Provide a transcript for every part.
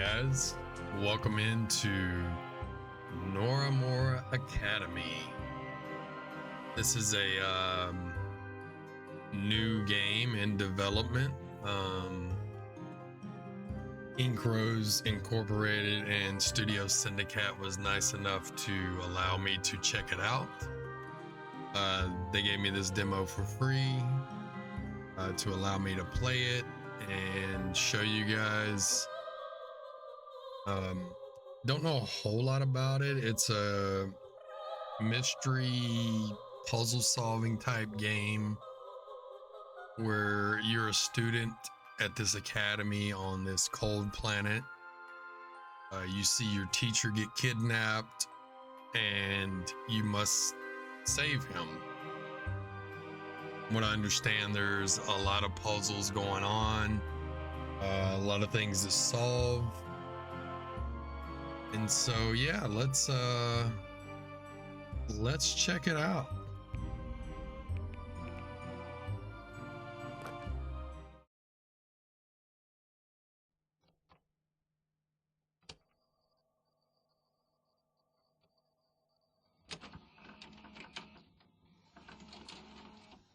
guys. Welcome into Noiramore Academy. This is a new game in development. Ink Rose Incorporated and Studio Syndicate was nice enough to allow me to check it out. They gave me this demo for free to allow me to play it and show you guys. Don't know a whole lot about it. It's a mystery puzzle solving type game where you're a student at this academy on this cold planet. You see your teacher get kidnapped and you must save him. From what I understand, there's a lot of puzzles going on, a lot of things to solve. And so yeah, let's check it out.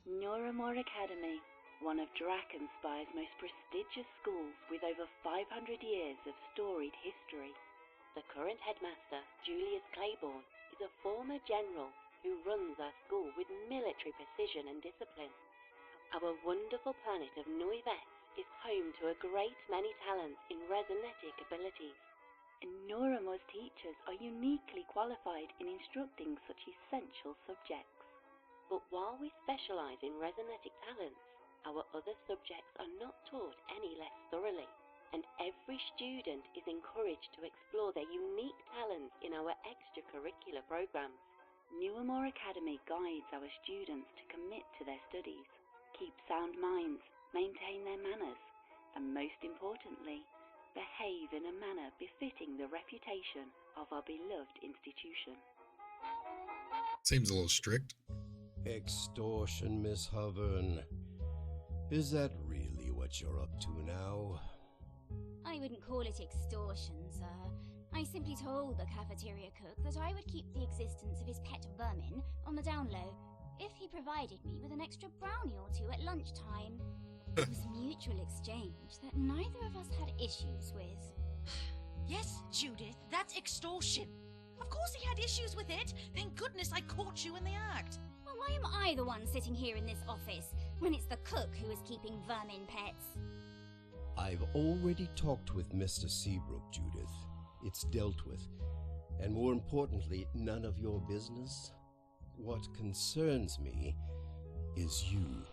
Noiramore Academy, one of Drakenspire's most prestigious schools with over 500 years of storied history. The current headmaster, Julius Claiborne, is a former general who runs our school with military precision and discipline. Our wonderful planet of Noivesse is home to a great many talents in resonetic abilities, and Noiramore's teachers are uniquely qualified in instructing such essential subjects. But while we specialize in resonetic talents, our other subjects are not taught any less thoroughly, and every student is encouraged to explore their unique talents in our extracurricular programs. Noiramore Academy guides our students to commit to their studies, keep sound minds, maintain their manners, and most importantly, behave in a manner befitting the reputation of our beloved institution. Seems a little strict. Extortion, Miss Hovern. Is that really what you're up to now? I wouldn't call it extortion, sir. I simply told the cafeteria cook that I would keep the existence of his pet vermin on the down low if he provided me with an extra brownie or two at lunchtime. It was mutual exchange that neither of us had issues with. Yes, Judith, that's extortion. Of course he had issues with it. Thank goodness I caught you in the act. Well, why am I the one sitting here in this office when it's the cook who is keeping vermin pets? I've already talked with Mr. Seabrook, Judith. It's dealt with. And more importantly, none of your business. What concerns me is you.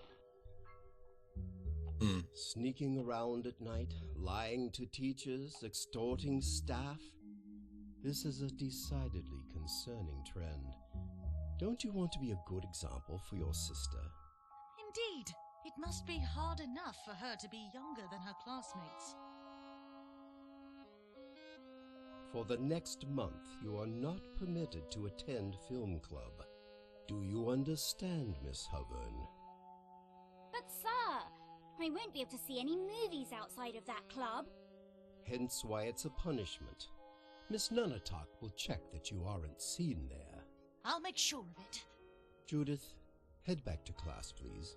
Sneaking around at night, lying to teachers, extorting staff. This is a decidedly concerning trend. Don't you want to be a good example for your sister? Indeed. It must be hard enough for her to be younger than her classmates. For the next month, you are not permitted to attend film club. Do you understand, Miss Hovern? But sir, I won't be able to see any movies outside of that club. Hence why it's a punishment. Miss Nunatak will check that you aren't seen there. I'll make sure of it. Judith, head back to class, please.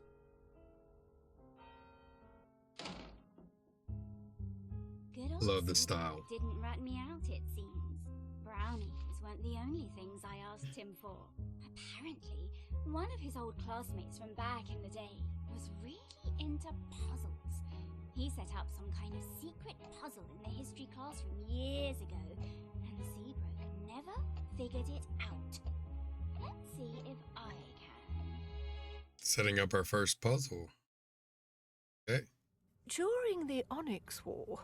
Good old Love the Seabrook style. Didn't rat me out, it seems. Brownies weren't the only things I asked him for. Apparently, one of his old classmates from back in the day was really into puzzles. He set up some kind of secret puzzle in the history classroom years ago, and Seabrook never figured it out. Let's see if I can. Setting up our first puzzle. Okay. During the Onyx War,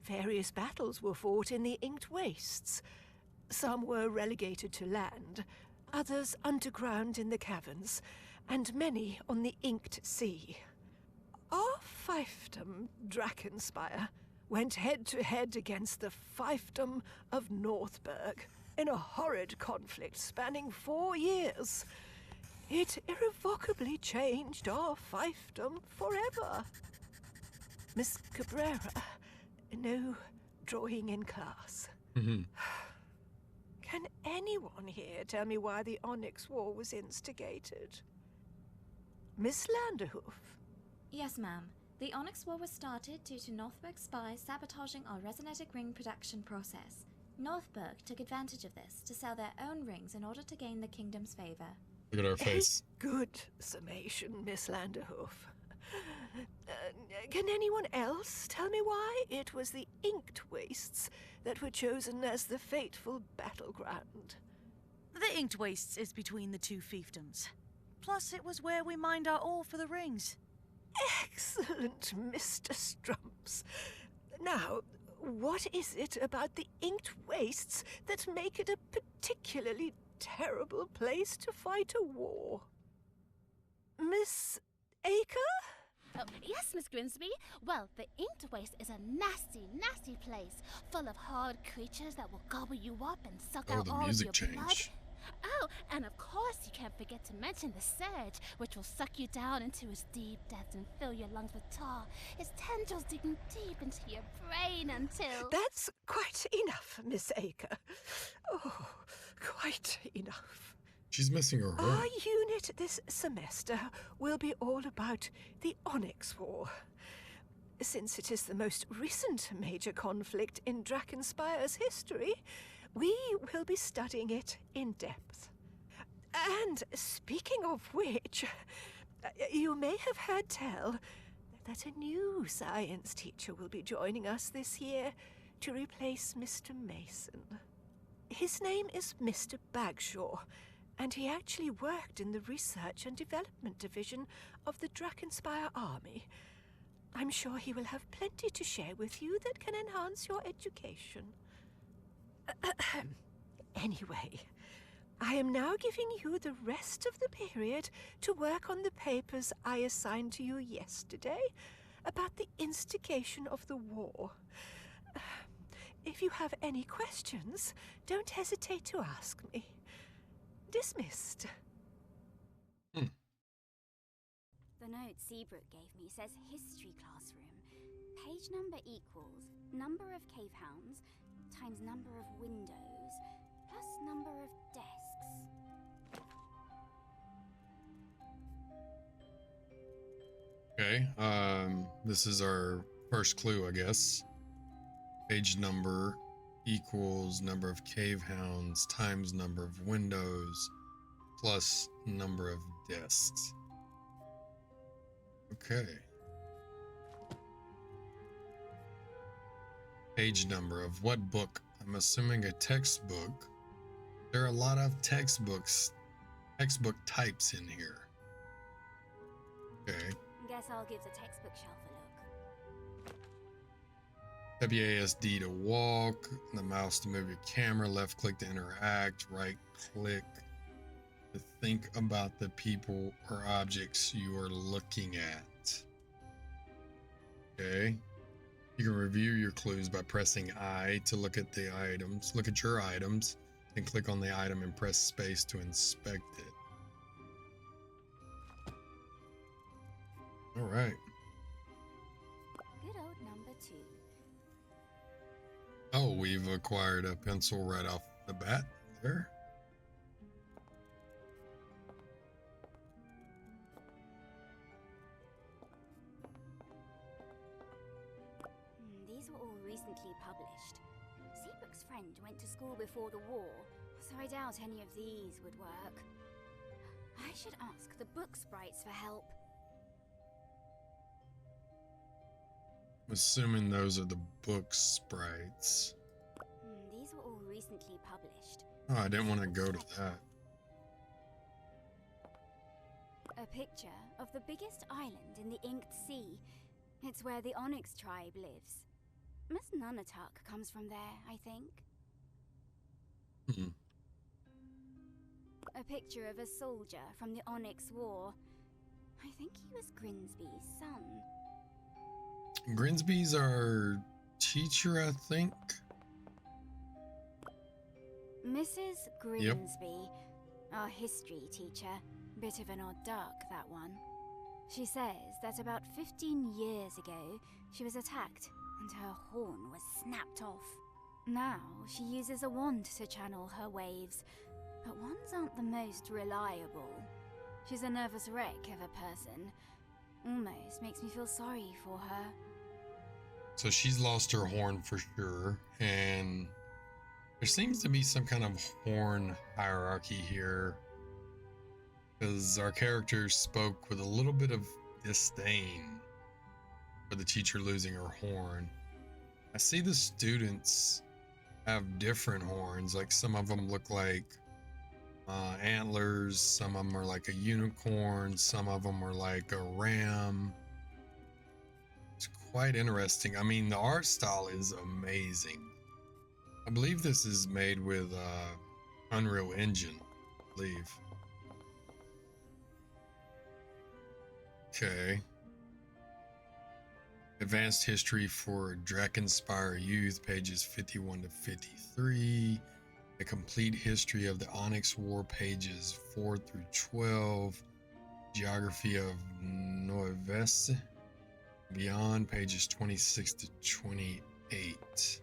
various battles were fought in the Inked Wastes. Some were relegated to land, others underground in the caverns, and many on the Inked Sea. Our fiefdom, Drakenspire, went head-to-head against the fiefdom of Northburg in a horrid conflict spanning 4 years. It irrevocably changed our fiefdom forever. Miss Cabrera, no, drawing in class. Mm-hmm. Can anyone here tell me why the Onyx War was instigated? Miss Landerhoof? Yes, ma'am. The Onyx War was started due to Northberg spies sabotaging our resonatic ring production process. Northberg took advantage of this to sell their own rings in order to gain the kingdom's favor. Look at our face. Good summation, Miss Landerhoof. Can anyone else tell me why it was the Inked Wastes that were chosen as the fateful battleground? The Inked Wastes is between the two fiefdoms. Plus, it was where we mined our ore for the rings. Excellent, Mr. Strumps. Now, what is it about the Inked Wastes that make it a particularly terrible place to fight a war? Miss Aker? Oh, yes, Miss Grimsby. Well, the Inked Waste is a nasty, nasty place, full of hard creatures that will gobble you up and suck out all of your blood. Oh, and of course you can't forget to mention the Surge, which will suck you down into its deep depths and fill your lungs with tar, its tendrils digging deep into your brain until... That's quite enough, Miss Aker. Oh, quite enough. She's missing her heart. Our unit this semester will be all about the Onyx War. Since it is the most recent major conflict in Drakenspire's history, we will be studying it in depth. And speaking of which, you may have heard tell that a new science teacher will be joining us this year to replace Mr. Mason. His name is Mr. Bagshaw, and he actually worked in the Research and Development Division of the Drakenspire Army. I'm sure he will have plenty to share with you that can enhance your education. Anyway, I am now giving you the rest of the period to work on the papers I assigned to you yesterday about the instigation of the war. If you have any questions, don't hesitate to ask me. Dismissed. The note Seabrook gave me says history classroom. Page number equals number of cave hounds times number of windows plus number of desks. Okay, this is our first clue, I guess. Page number equals number of cave hounds times number of windows plus number of desks. Okay. Page number of what book? I'm assuming a textbook. There are a lot of textbook types in here. Okay. Guess I'll give the textbook shelf a look. WASD to walk, the mouse to move your camera, left click to interact, right click to think about the people or objects you are looking at. Okay. You can review your clues by pressing I to look at the items, look at your items, then click on the item and press space to inspect it. All right. Good old number 2. Oh, we've acquired a pencil right off the bat there. These were all recently published. Seabrook's friend went to school before the war, so I doubt any of these would work. I should ask the book sprites for help. I'm assuming those are the book sprites. These were all recently published. Oh, I didn't want to go to that. A picture of the biggest island in the Inked Sea. It's where the Onyx tribe lives. Miss Nunatak comes from there, I think. A picture of a soldier from the Onyx War. I think he was Grinsby's son. Grinsby's our teacher, I think. Mrs. Grinsby, our history teacher. Bit of an odd duck, that one. She says that about 15 years ago, she was attacked and her horn was snapped off. Now she uses a wand to channel her waves, but wands aren't the most reliable. She's a nervous wreck of a person. Almost makes me feel sorry for her. So she's lost her horn for sure, and there seems to be some kind of horn hierarchy here, because our character spoke with a little bit of disdain for the teacher losing her horn. I see the students have different horns, like some of them look like antlers, some of them are like a unicorn, some of them are like a ram. It's quite interesting. I mean, the art style is amazing. I believe this is made with Unreal Engine, I believe. Okay. Advanced History for Drakenspire Youth, pages 51 to 53. A complete history of the Onyx War, pages 4 through 12. Geography of Noivesse, Beyond, pages 26 to 28.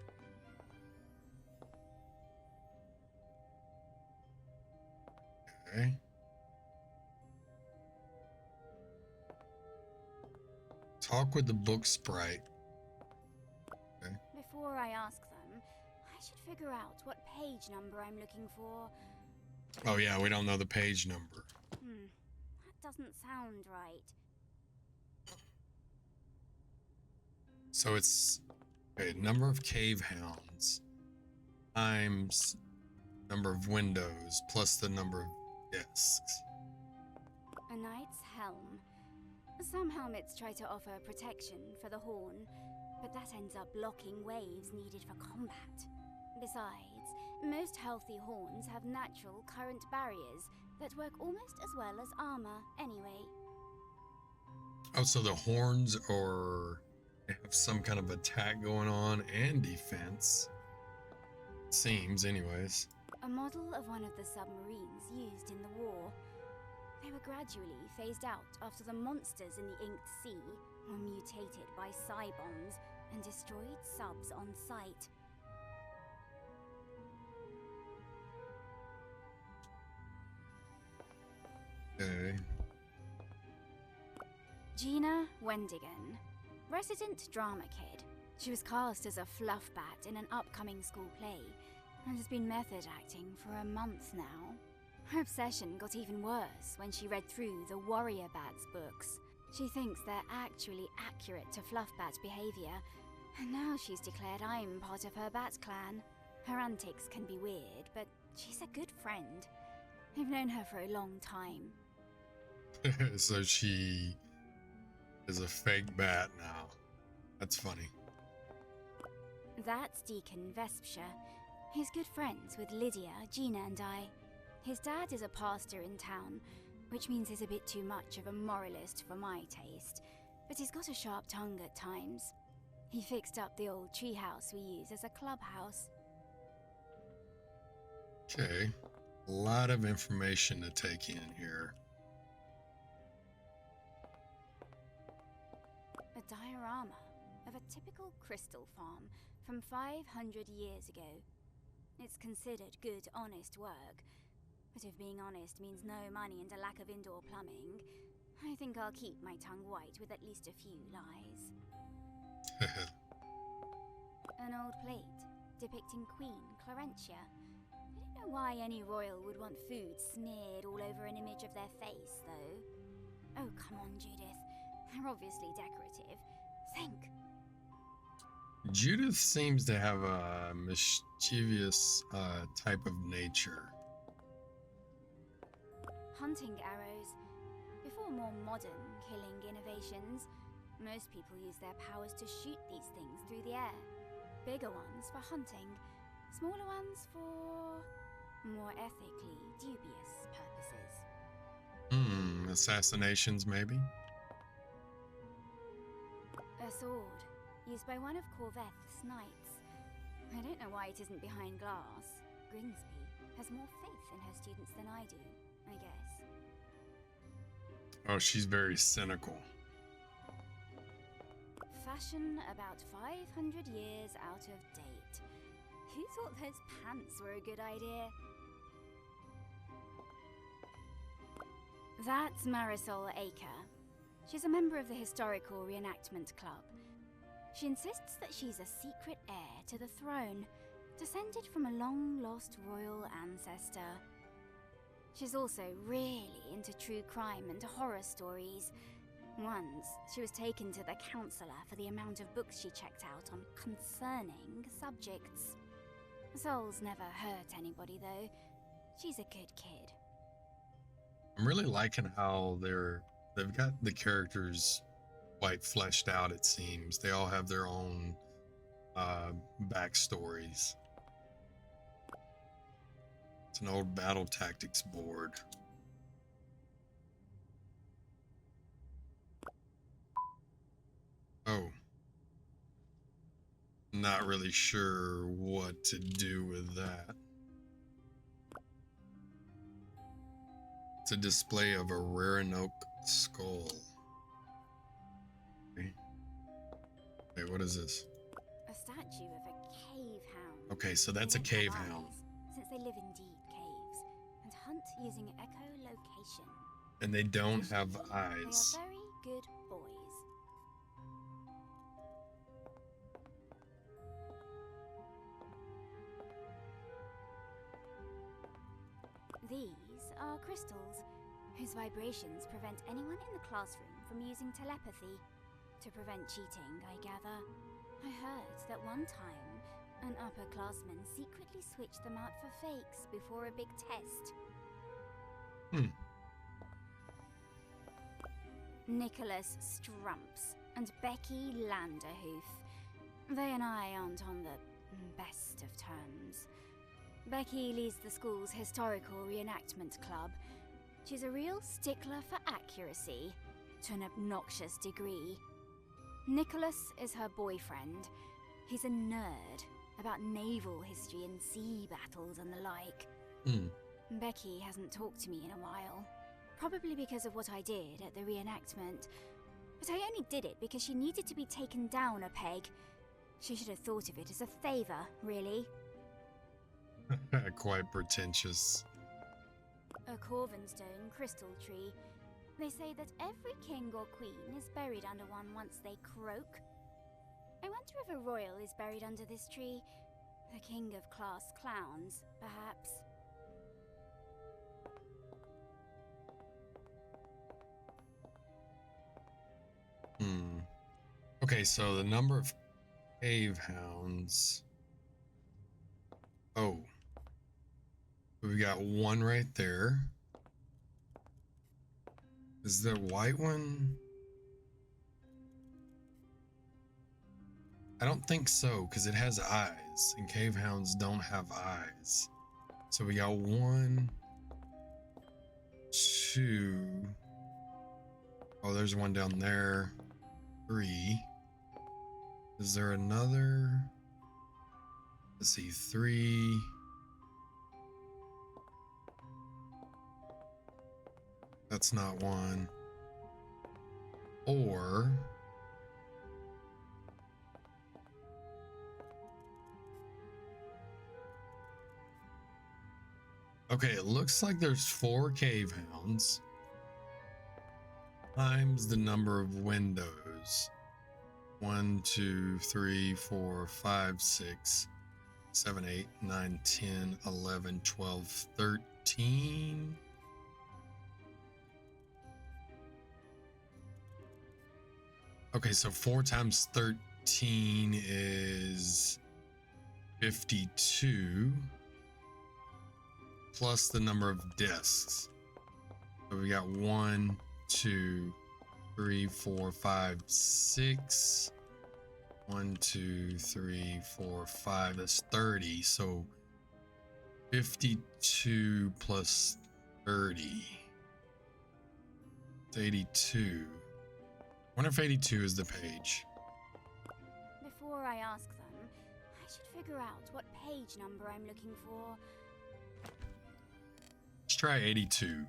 Okay. Talk with the book sprite. Okay. Before I ask them, I should figure out what page number I'm looking for. Oh yeah, we don't know the page number. That doesn't sound right. So it's okay, number of cave hounds times number of windows plus the number of desks. A knight's helm. Some helmets try to offer protection for the horn, but that ends up blocking waves needed for combat. Besides, most healthy horns have natural current barriers that work almost as well as armor anyway. Oh, so the horns they have some kind of attack going on and defense. Seems, anyways. A model of one of the submarines used in the war. They were gradually phased out after the monsters in the Inked Sea were mutated by psi-bombs and destroyed subs on sight. Okay. Gina Wendigan, resident drama kid. She was cast as a fluffbat in an upcoming school play and has been method acting for a month now. Her obsession got even worse when she read through the Warrior Bats books. She thinks they're actually accurate to Fluffbat's behavior, and now she's declared I'm part of her Bat clan. Her antics can be weird, but she's a good friend. I've known her for a long time. So she is a fake bat now. That's funny. That's Deacon Vespsha. He's good friends with Lydia, Gina, and I. His dad is a pastor in town, which means he's a bit too much of a moralist for my taste, but he's got a sharp tongue at times. He fixed up the old treehouse we use as a clubhouse. Okay, a lot of information to take in here. A diorama of a typical crystal farm from 500 years ago. It's considered good, honest work, but if being honest means no money and a lack of indoor plumbing, I think I'll keep my tongue white with at least a few lies. An old plate depicting Queen Clarentia. I don't know why any royal would want food smeared all over an image of their face, though. Oh, come on, Judith. They're obviously decorative. Think. Judith seems to have a mischievous type of nature. Hunting arrows. Before more modern killing innovations, most people use their powers to shoot these things through the air. Bigger ones for hunting, smaller ones for more ethically dubious purposes. Assassinations maybe? A sword, used by one of Corveth's knights. I don't know why it isn't behind glass. Grimsby has more faith in her students than I do, I guess. Oh, she's very cynical. fashion about 500 years out of date. Who thought those pants were a good idea? That's Marisol Aker. She's a member of the Historical Reenactment Club. She insists that she's a secret heir to the throne, descended from a long-lost royal ancestor. She's also really into true crime and horror stories. Once, she was taken to the counselor for the amount of books she checked out on concerning subjects. Soul's never hurt anybody, though. She's a good kid. I'm really liking how they've got the characters quite fleshed out, it seems. They all have their own backstories. It's an old battle tactics board. Oh. Not really sure what to do with that. It's a display of a Rarinoak skull. Okay. Wait, what is this? A statue of a cave hound. Okay, so that's a They don't cave have hound. eyes, since they live in deep caves and hunt using echolocation. And they don't have They eyes. are very good boys. These are crystals, whose vibrations prevent anyone in the classroom from using telepathy. To prevent cheating, I gather. I heard that one time, an upperclassman secretly switched them out for fakes before a big test. Nicholas Strumps and Becky Landerhoof. They and I aren't on the best of terms. Becky leads the school's historical reenactment club. She's a real stickler for accuracy, to an obnoxious degree. Nicholas is her boyfriend. He's a nerd about naval history and sea battles and the like. Becky hasn't talked to me in a while. Probably because of what I did at the reenactment. But I only did it because she needed to be taken down a peg. She should have thought of it as a favor, really. Quite pretentious. A Corvinstone crystal tree. They say that every king or queen is buried under one once they croak. I wonder if a royal is buried under this tree. The king of class clowns, perhaps. Okay, so the number of cave hounds. Oh. We got one right there. Is there a white one? I don't think so, because it has eyes, and cave hounds don't have eyes. So we got 1, 2. Oh, there's one down there. 3. Is there another? Let's see, 3. That's not one. Or okay, it looks like there's 4 cave hounds times the number of windows. 1, 2, 3, 4, 5, 6, 7, 8, 9, 10, 11, 12, 13. Okay, so 4 times 13 is 52, plus the number of desks. So we got 1, 2, 3, 4, 5, 6. 1, 2, 3, 4, 5. That's 30. So 52 plus 30. It's 82. I wonder if 82 is the page. Before I ask them, I should figure out what page number I'm looking for. Let's try 82.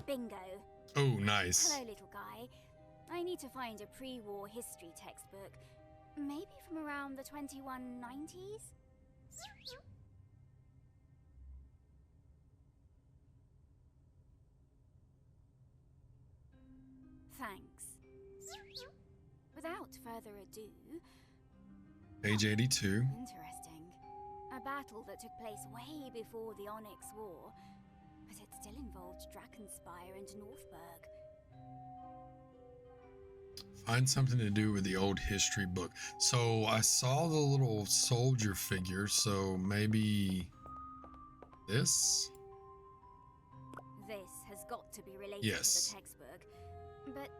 Bingo. Oh, nice. Hello, little guy. I need to find a pre-war history textbook. Maybe from around the 2190s? Thanks. Without further ado... Page 82. Interesting. A battle that took place way before the Onyx War, but it still involved Drakenspire and Northburg. Find something to do with the old history book. So I saw the little soldier figure, so maybe this? This has got to be related Yes. to the textbook, but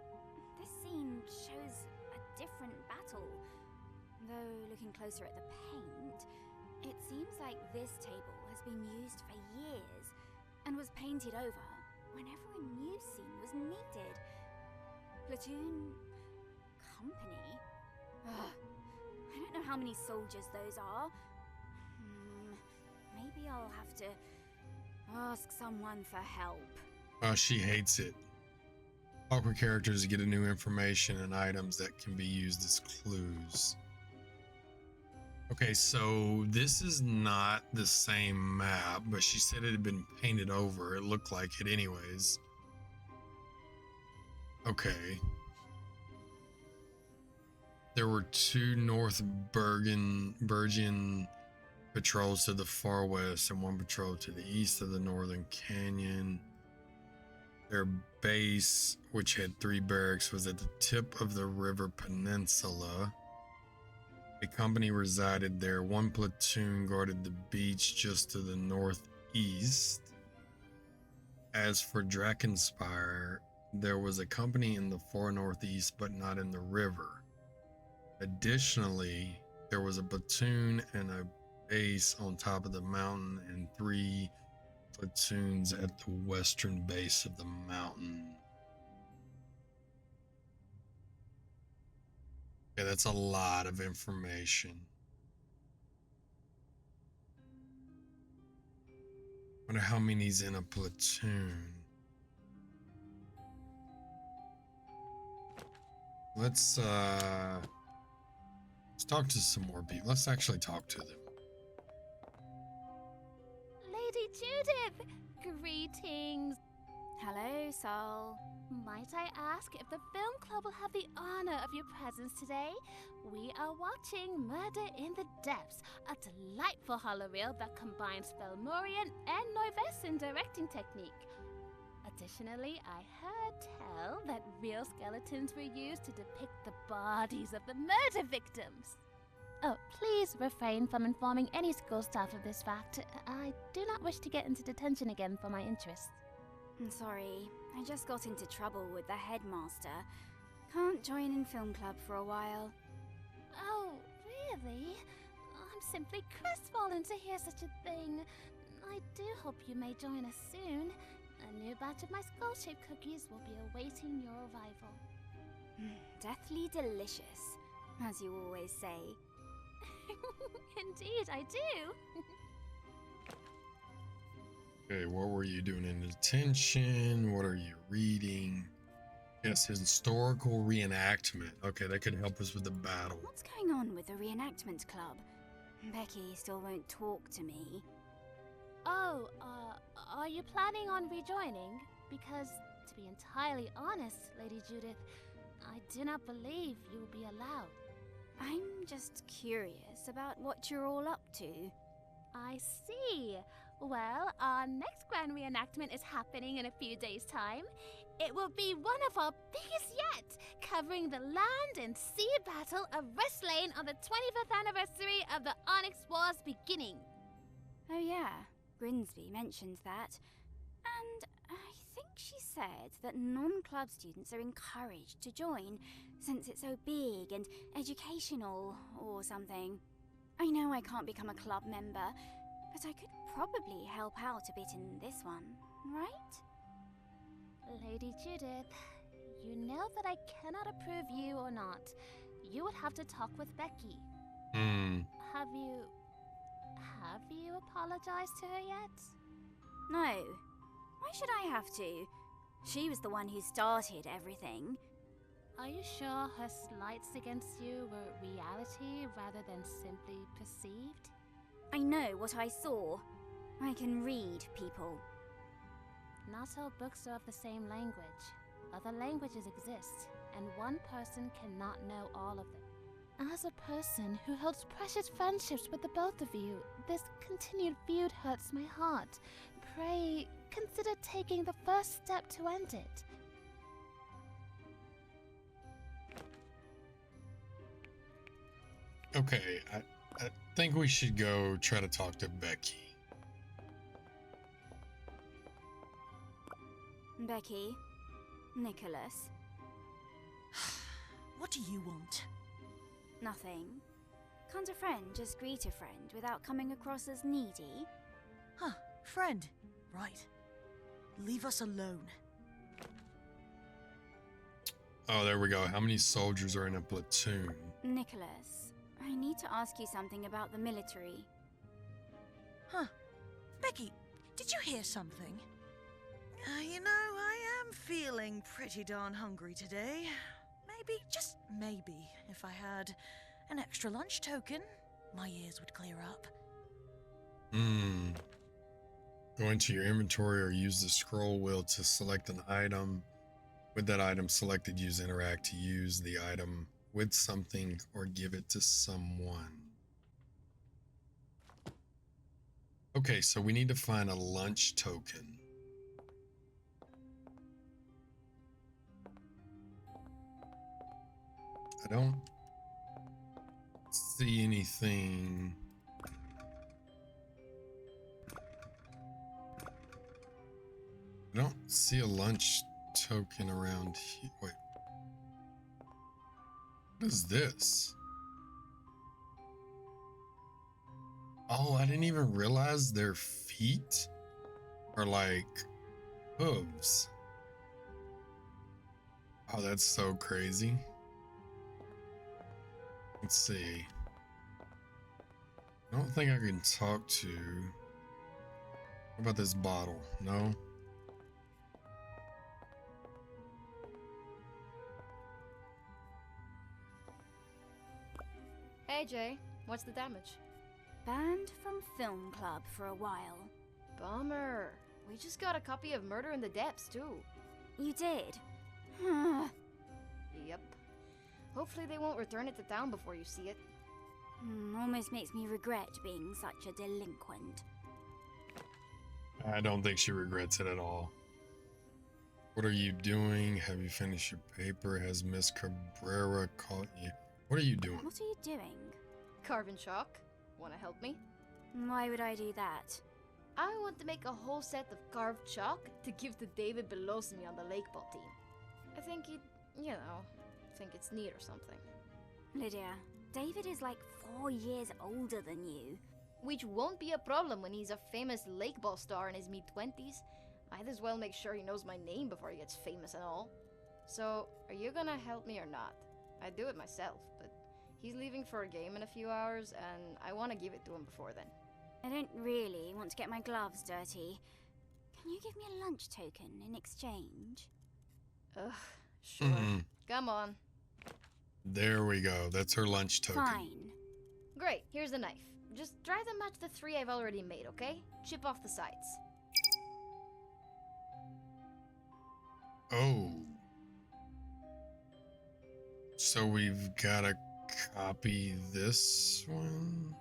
this scene shows a different battle. Though looking closer at the paint, it seems like this table has been used for years and was painted over whenever a new scene was needed. Platoon... company? Ugh. I don't know how many soldiers those are. Maybe I'll have to ask someone for help. Oh, she hates it. Talk with characters to get a new information and items that can be used as clues. Okay, so this is not the same map, but she said it had been painted over. It looked like it anyways. Okay. There were 2 North Bergen patrols to the far west and 1 patrol to the east of the Northern Canyon. Their base, which had 3 barracks, was at the tip of the river peninsula. A company resided there. 1 platoon guarded the beach just to the northeast. As for Drakenspire, there was a company in the far northeast, but not in the river. Additionally, there was a platoon and a base on top of the mountain and 3 platoons at the western base of the mountain. Yeah, that's a lot of information. Wonder how many's in a platoon. Let's talk to some more people. Let's actually talk to them. Lady Judith! Greetings! Hello, Sol. Might I ask if the film club will have the honor of your presence today? We are watching Murder in the Depths, a delightful horror reel that combines Fomorian and Noivesse directing technique. Additionally, I heard tell that real skeletons were used to depict the bodies of the murder victims. Oh, please refrain from informing any school staff of this fact. I do not wish to get into detention again for my interests. I'm sorry, I just got into trouble with the headmaster. Can't join in film club for a while. Oh, really? I'm simply crestfallen to hear such a thing. I do hope you may join us soon. A new batch of my skull-shaped cookies will be awaiting your arrival. Deathly delicious, as you always say. Indeed, I do. Okay, what were you doing in detention? What are you reading? Yes, historical reenactment. Okay, that could help us with the battle. What's going on with the reenactment club? Becky still won't talk to me. Oh, are you planning on rejoining? Because, to be entirely honest, Lady Judith, I do not believe you will be allowed. I'm just curious about what you're all up to. I see. Well, our next grand reenactment is happening in a few days' time. It will be one of our biggest yet, covering the land and sea battle of Westlane on the 25th anniversary of the Onyx War's beginning. Oh yeah, Grimsby mentioned that. And I think she said that non-club students are encouraged to join, since it's so big and educational or something. I know I can't become a club member, but I could probably help out a bit in this one, right? Lady Judith, you know that I cannot approve you or not. You would have to talk with Becky. Have you apologized to her yet? No. Why should I have to? She was the one who started everything. Are you sure her slights against you were reality rather than simply perceived? I know what I saw. I can read people. Not all books are of the same language. Other languages exist, and one person cannot know all of them. As a person who holds precious friendships with the both of you, this continued feud hurts my heart. Pray, consider taking the first step to end it. Okay, I think we should go try to talk to Becky. Becky. Nicholas. What do you want? Nothing. Can't a friend just greet a friend without coming across as needy? Huh, friend. Right. Leave us alone. Oh, there we go. How many soldiers are in a platoon? Nicholas, I need to ask you something about the military. Huh. Becky, did you hear something? You know, I am feeling pretty darn hungry today. Maybe, just maybe, if I had an extra lunch token, my ears would clear up. Go into your inventory or use the scroll wheel to select an item. With that item selected, use interact to use the item with something or give it to someone. Okay, so we need to find a lunch token. I don't see anything. I don't see a lunch token around here. Wait. What is this? Oh, I didn't even realize their feet are like hooves. Oh, that's so crazy. Let's see. I don't think I can talk to... What about this bottle? No? Hey Jay, what's the damage? Banned from film club for a while. Bummer. We just got a copy of Murder in the Depths too. You did? Yep. Hopefully they won't return it to town before you see it. Almost makes me regret being such a delinquent. I don't think she regrets it at all. What are you doing? Have you finished your paper? Has Miss Cabrera caught you? What are you doing? What are you doing? Carving chalk. Wanna help me? Why would I do that? I want to make a whole set of carved chalk to give to David below me on the lake ball team. I think he'd, you know, think it's neat or something. Lydia, David is like 4 years older than you. Which won't be a problem when he's a famous lake ball star in his mid-20s. Might as well make sure he knows my name before he gets famous and all. So, are you gonna help me or not? I'd do it myself, but he's leaving for a game in a few hours, and I want to give it to him before then. I don't really want to get my gloves dirty. Can you give me a lunch token in exchange? Ugh, sure. Come on. There we go. That's her lunch token. Fine. Great, here's the knife. Just try to match the 3 I've already made, okay? Chip off the sides. Oh. So we've got to copy this one?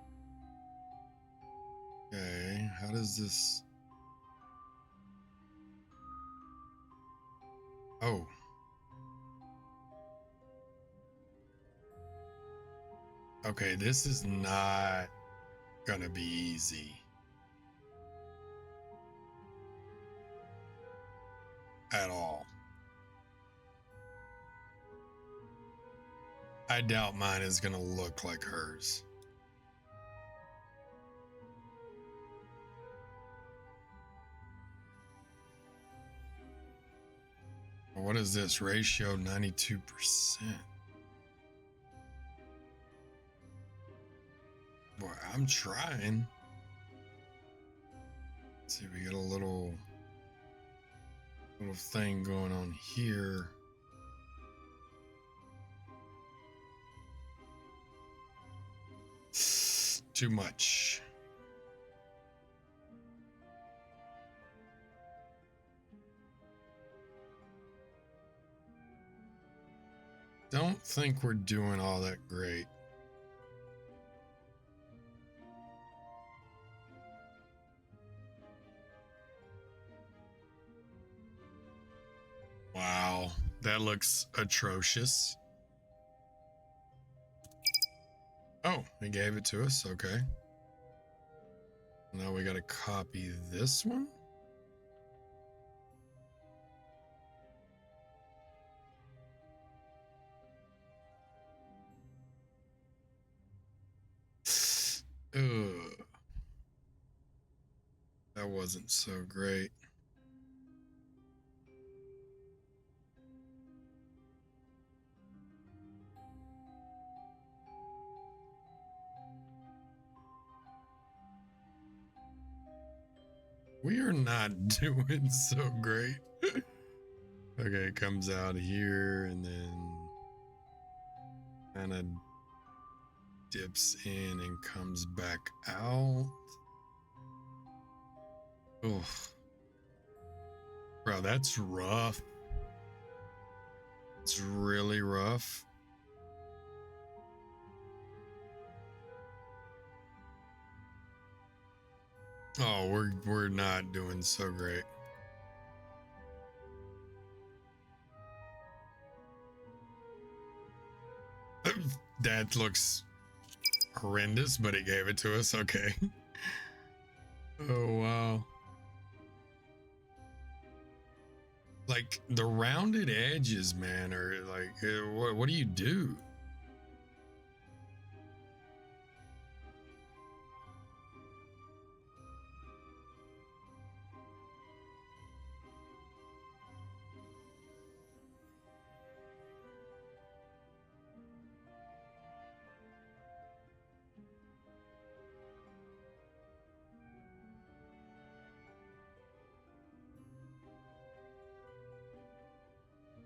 Okay, how does this... Oh. Okay, this is not gonna be easy. At all. I doubt mine is gonna look like hers. What is this ratio? 92%. Boy, I'm trying. Let's see, we get a little... little thing going on here. Too much. Don't think we're doing all that great. Wow, that looks atrocious. Oh, he gave it to us. Okay. Now we got to copy this one. Ugh. That wasn't so great. We are not doing so great. Okay, it comes out here and then kind of dips in and comes back out. Oof. Bro, that's rough. It's really rough. Oh, we're not doing so great. That looks horrendous, but it gave it to us. Okay. Oh, wow. Like the rounded edges, man, are like, what do you do?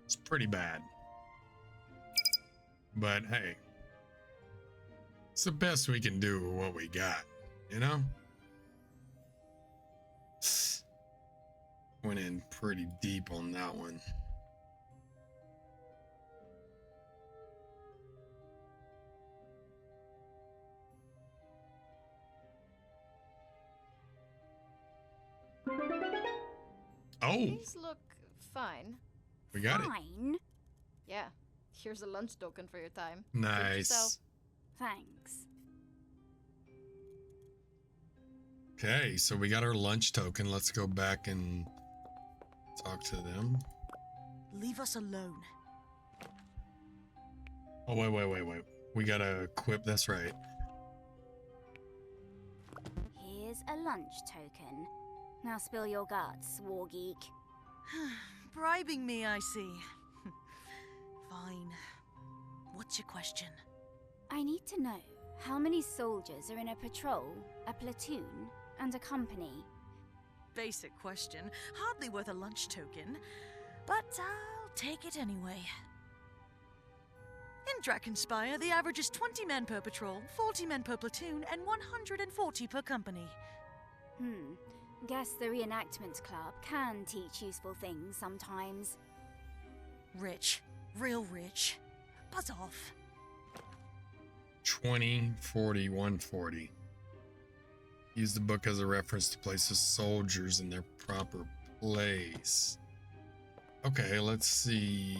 It's pretty bad. But hey, it's the best we can do with what we got, you know? Went in pretty deep on that one. Oh! These look fine. We got it. Fine? Yeah. Here's a lunch token for your time. Nice. Thanks. Okay, so we got our lunch token. Let's go back and talk to them. Leave us alone. Oh, wait. We gotta equip, that's right. Here's a lunch token. Now spill your guts, war geek. Bribing me, I see. Fine. What's your question? I need to know how many soldiers are in a patrol, a platoon, and a company. Basic question. Hardly worth a lunch token. But I'll take it anyway. In Drakenspire, the average is 20 men per patrol, 40 men per platoon, and 140 per company. Guess the reenactment club can teach useful things sometimes. Rich. Real rich. Buzz off. 20, 40, 140. Use the book as a reference to place the soldiers in their proper place. Okay, let's see.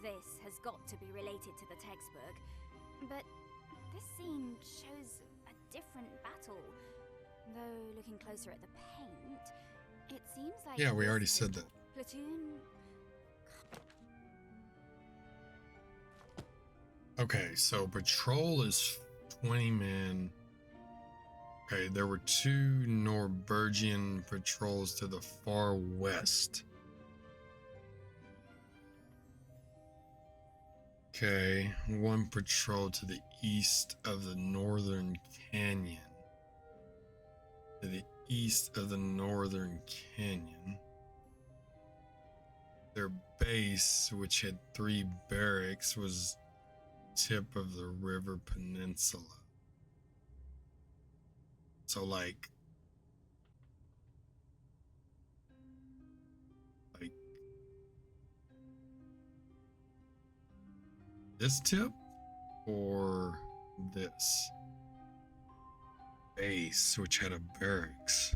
This has got to be related to the textbook, but this scene shows a different battle. Though looking closer at the paint, it seems like... Yeah, we already said that. Platoon... Okay, so patrol is 20 men. Okay, there were 2 Norbergian patrols to the far west. Okay, 1 patrol to the east of the northern canyon. To the east of the Northern Canyon. Their base, which had 3 barracks, was tip of the river peninsula. So like this tip or this base, which had a barracks.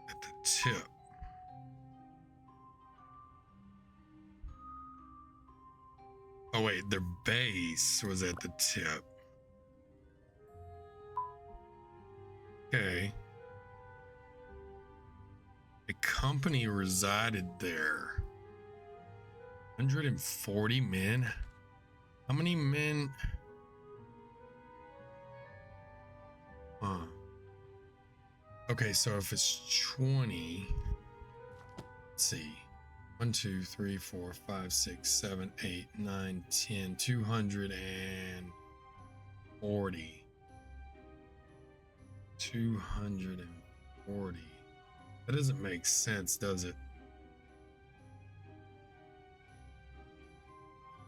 At the tip. Oh wait, their base was at the tip. Okay. A company resided there. 140 men? How many men? Huh. Okay, so if it's 20, let's see. 1, 2, 3, 4, 5, 6, 7, 8, 9, 10, 240. 240. That doesn't make sense, does it?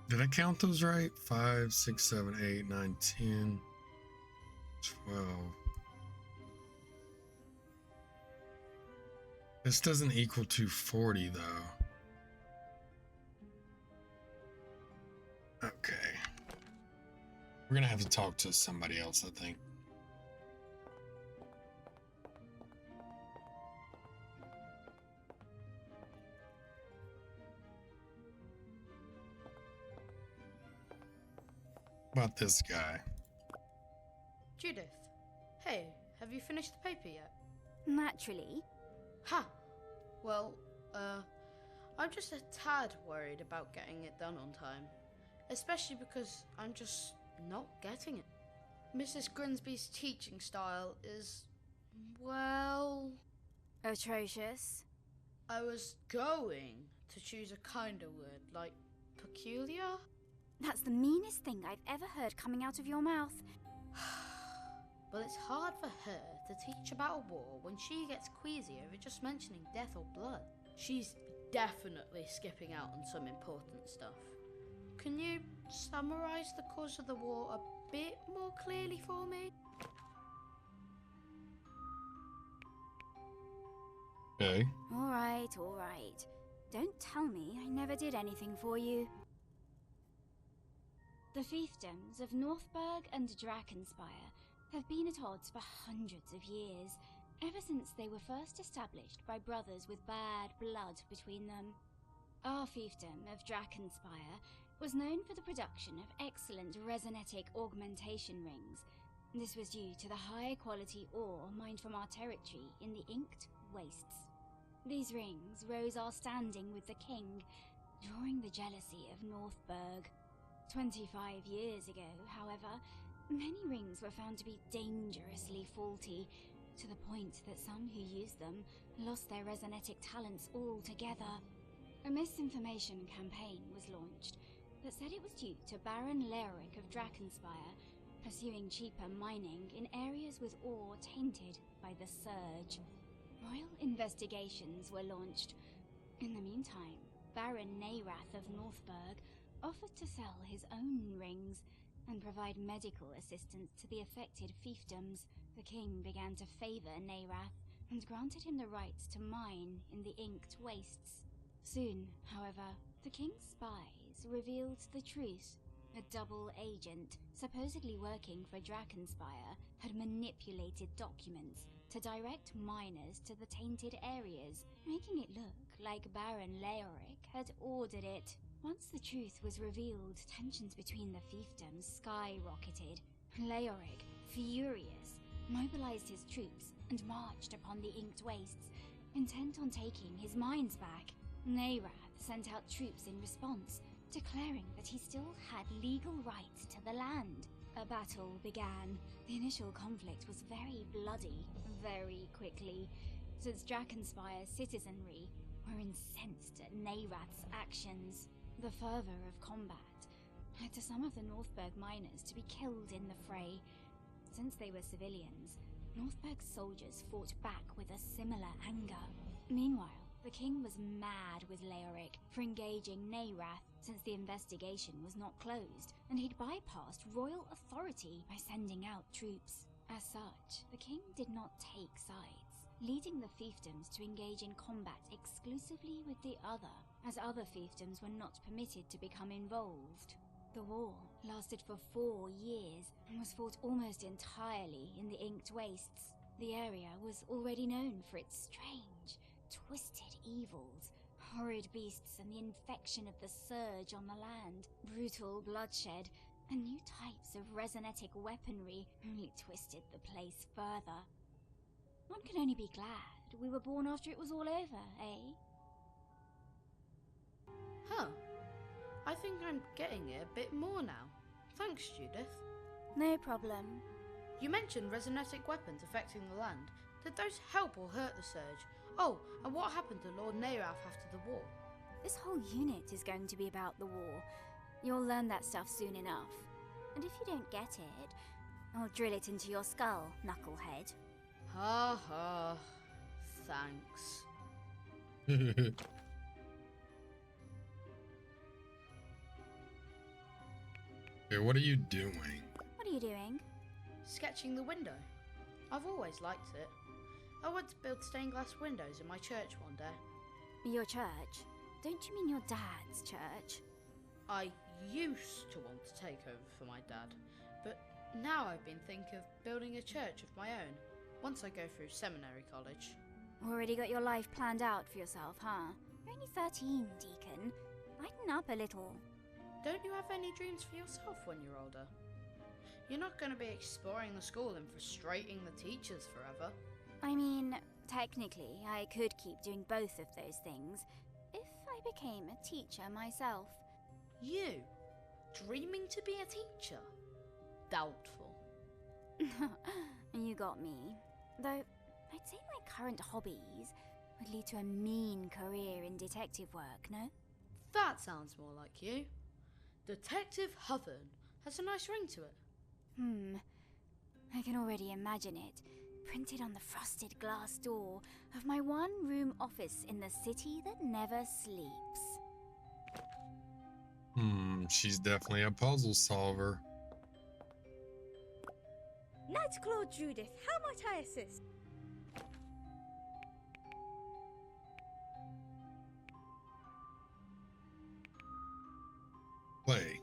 Did I count those right? 5, 6, 7, 8, 9, 10, 12. This doesn't equal 240 though. Okay. We're gonna have to talk to somebody else, I think. About this guy. Judith, hey, have you finished the paper yet? Naturally. Ha! Well, I'm just a tad worried about getting it done on time. Especially because I'm just not getting it. Mrs. Grimsby's teaching style is, well... atrocious. I was going to choose a kinder word, like peculiar? That's the meanest thing I've ever heard coming out of your mouth. But it's hard for her to teach about a war when she gets queasy over just mentioning death or blood. She's definitely skipping out on some important stuff. Can you summarize the cause of the war a bit more clearly for me? Okay. All right. Don't tell me I never did anything for you. The fiefdoms of Northberg and Drakenspire have been at odds for hundreds of years, ever since they were first established by brothers with bad blood between them. Our fiefdom of Drakenspire was known for the production of excellent resonetic augmentation rings. This was due to the high-quality ore mined from our territory in the Inked Wastes. These rings rose our standing with the king, drawing the jealousy of Northberg. 25 years ago, however, many rings were found to be dangerously faulty, to the point that some who used them lost their resonetic talents altogether. A misinformation campaign was launched that said it was due to Baron Leoric of Drakenspire pursuing cheaper mining in areas with ore tainted by the Surge. Royal investigations were launched. In the meantime, Baron Neirath of Northberg offered to sell his own rings and provide medical assistance to the affected fiefdoms. The king began to favor Neirath and granted him the right to mine in the Inked Wastes. Soon, however, the king's spies revealed the truth. A double agent, supposedly working for Drakenspire, had manipulated documents to direct miners to the tainted areas, making it look like Baron Leoric had ordered it. Once the truth was revealed, tensions between the fiefdoms skyrocketed. Leoric, furious, mobilized his troops and marched upon the Inked Wastes, intent on taking his mines back. Neirath sent out troops in response, declaring that he still had legal rights to the land. A battle began. The initial conflict was very bloody, very quickly, since Drakenspire's citizenry were incensed at Neirath's actions. The fervor of combat led to some of the Northburg miners to be killed in the fray. Since they were civilians, Northburg's soldiers fought back with a similar anger. Meanwhile, the king was mad with Leoric for engaging Neirath since the investigation was not closed, and he'd bypassed royal authority by sending out troops. As such, the king did not take sides, leading the fiefdoms to engage in combat exclusively with the other, as other fiefdoms were not permitted to become involved. The war lasted for 4 years and was fought almost entirely in the Inked Wastes. The area was already known for its strange, twisted evils, horrid beasts and the infection of the surge on the land, brutal bloodshed, and new types of resonetic weaponry only twisted the place further. One can only be glad we were born after it was all over, eh? Huh. I think I'm getting it a bit more now. Thanks, Judith. No problem. You mentioned resonetic weapons affecting the land. Did those help or hurt the surge? Oh, and what happened to Lord Neirath after the war? This whole unit is going to be about the war. You'll learn that stuff soon enough. And if you don't get it, I'll drill it into your skull, knucklehead. Ha ha. Thanks. Okay, what are you doing? What are you doing? Sketching the window. I've always liked it. I want to build stained glass windows in my church one day. Your church? Don't you mean your dad's church? I used to want to take over for my dad, but now I've been thinking of building a church of my own, once I go through seminary college. Already got your life planned out for yourself, huh? You're only 13, Deacon. Lighten up a little. Don't you have any dreams for yourself when you're older? You're not going to be exploring the school and frustrating the teachers forever. I mean, technically, I could keep doing both of those things if I became a teacher myself. You? Dreaming to be a teacher? Doubtful. You got me. Though, I'd say my current hobbies would lead to a mean career in detective work, no? That sounds more like you. Detective Hovern has a nice ring to it. I can already imagine it, printed on the frosted glass door of my one-room office in the city that never sleeps. She's definitely a puzzle solver. Nightclaw Judith, how might I assist? Play.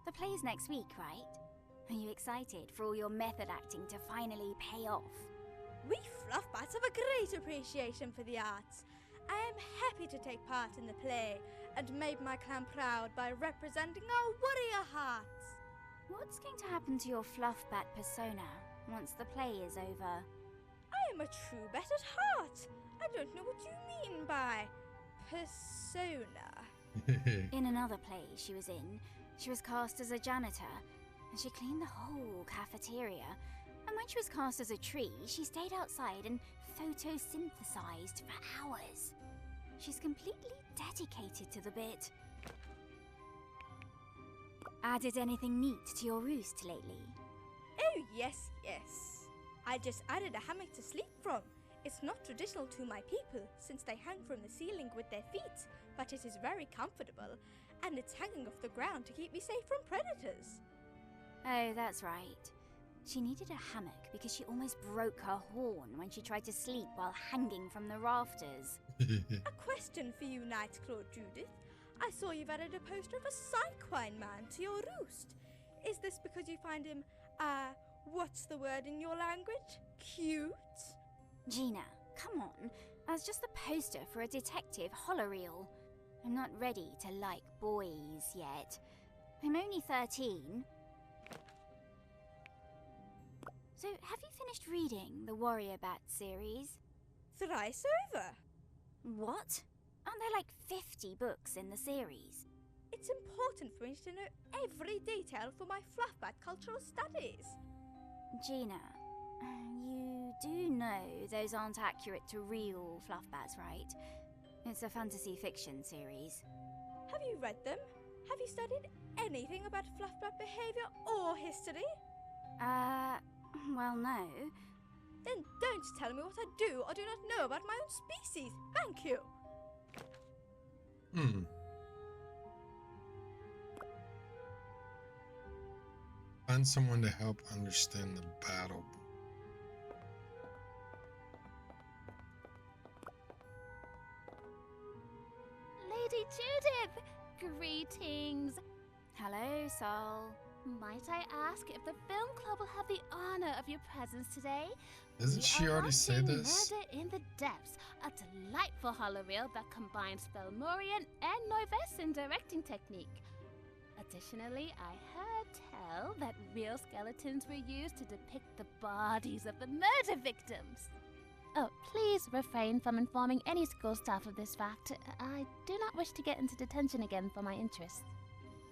The play's next week, right? Are you excited for all your method acting to finally pay off? We Fluffbats have a great appreciation for the arts. I am happy to take part in the play and make my clan proud by representing our warrior hearts. What's going to happen to your Fluffbat persona once the play is over? I am a true bat at heart. I don't know what you mean by persona. In another play she was in, she was cast as a janitor, and she cleaned the whole cafeteria. And when she was cast as a tree, she stayed outside and photosynthesized for hours. She's completely dedicated to the bit. Added anything neat to your roost lately? Oh, yes. I just added a hammock to sleep from. It's not traditional to my people, since they hang from the ceiling with their feet, but it is very comfortable, and it's hanging off the ground to keep me safe from predators. Oh, that's right. She needed a hammock because she almost broke her horn when she tried to sleep while hanging from the rafters. A question for you, Nightclaw Judith. I saw you've added a poster of a Psyquine man to your roost. Is this because you find him, what's the word in your language? Cute? Gina, come on. That's just the poster for a detective holoreel. I'm not ready to like boys yet. I'm only 13. So, have you finished reading the Warrior Bat series? Thrice over. What? Aren't there like 50 books in the series? It's important for me to know every detail for my Fluffbat cultural studies. Gina, you do know those aren't accurate to real Fluffbats, right? It's a fantasy fiction series. Have you read them? Have you studied anything about fluff-blood behavior or history? Well, no. Then don't tell me what I do or do not know about my own species. Thank you. Find someone to help understand the battle. Lady Judith! Greetings! Hello, Sol. Might I ask if the film club will have the honor of your presence today? Doesn't she already say this? Murder in the Depths, a delightful holoreel that combines Fomorian and Noivesse in directing technique. Additionally, I heard tell that real skeletons were used to depict the bodies of the murder victims. Oh, please refrain from informing any school staff of this fact. I do not wish to get into detention again for my interests.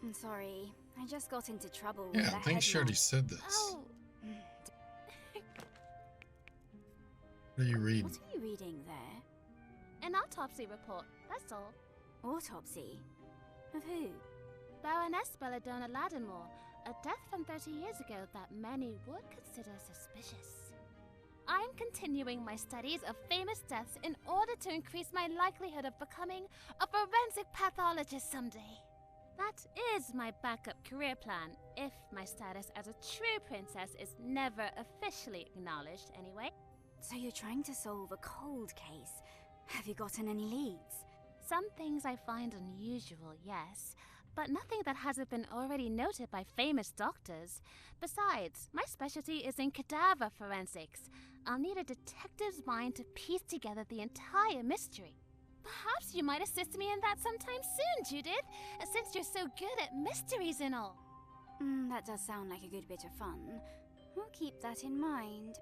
I'm sorry. I just got into trouble with Yeah, the I think she already said this. Oh. What are you reading? What are you reading there? An autopsy report, that's all. Autopsy? Of who? Baroness Belladonna Lattimore, a death from 30 years ago that many would consider suspicious. I'm continuing my studies of famous deaths in order to increase my likelihood of becoming a forensic pathologist someday. That is my backup career plan, if my status as a true princess is never officially acknowledged anyway. So you're trying to solve a cold case. Have you gotten any leads? Some things I find unusual, yes, but nothing that hasn't been already noted by famous doctors. Besides, my specialty is in cadaver forensics. I'll need a detective's mind to piece together the entire mystery. Perhaps you might assist me in that sometime soon, Judith, since you're so good at mysteries and all. That does sound like a good bit of fun. We'll keep that in mind.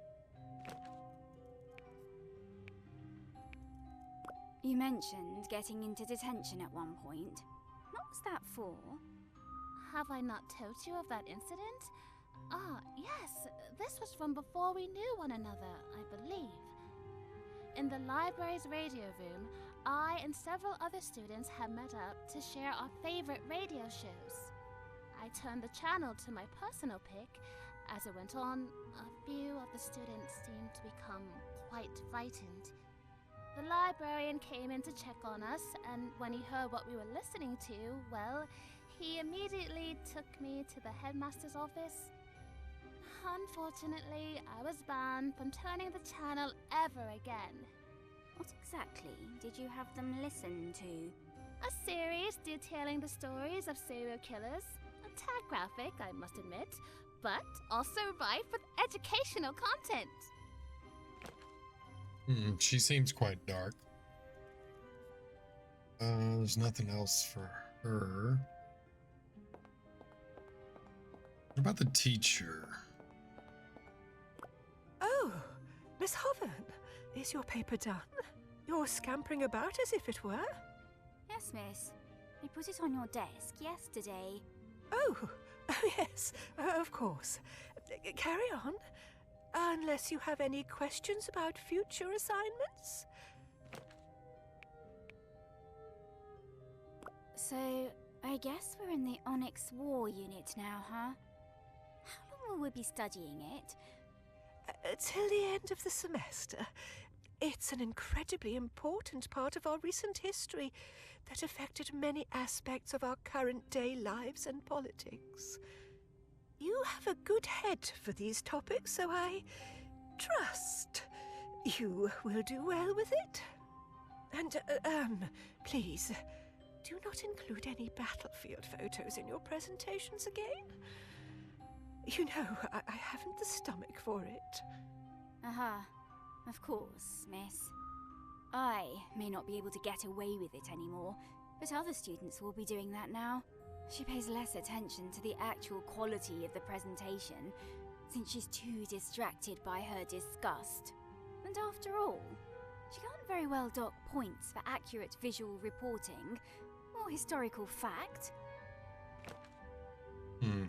You mentioned getting into detention at one point. What was that for? Have I not told you of that incident? Ah, yes, this was from before we knew one another, I believe. In the library's radio room, I and several other students had met up to share our favorite radio shows. I turned the channel to my personal pick. As it went on, a few of the students seemed to become quite frightened. The librarian came in to check on us, and when he heard what we were listening to, well, he immediately took me to the headmaster's office. Unfortunately, I was banned from turning the channel ever again. What exactly did you have them listen to? A series detailing the stories of serial killers. A tad graphic, I must admit, but also rife with educational content. She seems quite dark. There's nothing else for her. What about the teacher? Oh, Miss Hovern, is your paper done? You're scampering about as if it were. Yes, miss. I put it on your desk yesterday. Oh, yes, of course. Carry on. Unless you have any questions about future assignments? So, I guess we're in the Onyx War unit now, huh? How long will we be studying it? Till the end of the semester. It's an incredibly important part of our recent history that affected many aspects of our current-day lives and politics. You have a good head for these topics, so I trust you will do well with it. And, please, do not include any battlefield photos in your presentations again. You know, I haven't the stomach for it. Aha. Of course, miss. I may not be able to get away with it anymore, but other students will be doing that now. She pays less attention to the actual quality of the presentation, since she's too distracted by her disgust. And after all, she can't very well dock points for accurate visual reporting or historical fact.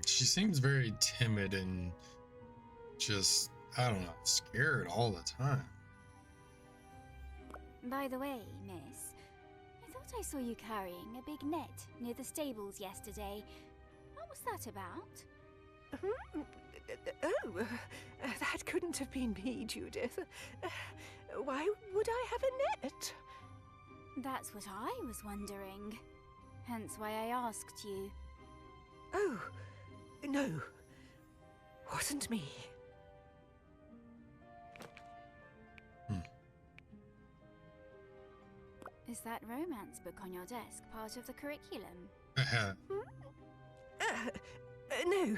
She seems very timid and just, I don't know, scared all the time. By the way, miss, I thought I saw you carrying a big net near the stables yesterday. was that about? That couldn't have been me, Judith. Why would I have a net? That's what I was wondering. Hence why I asked you. Oh, no. Wasn't me. Is that romance book on your desk part of the curriculum? No.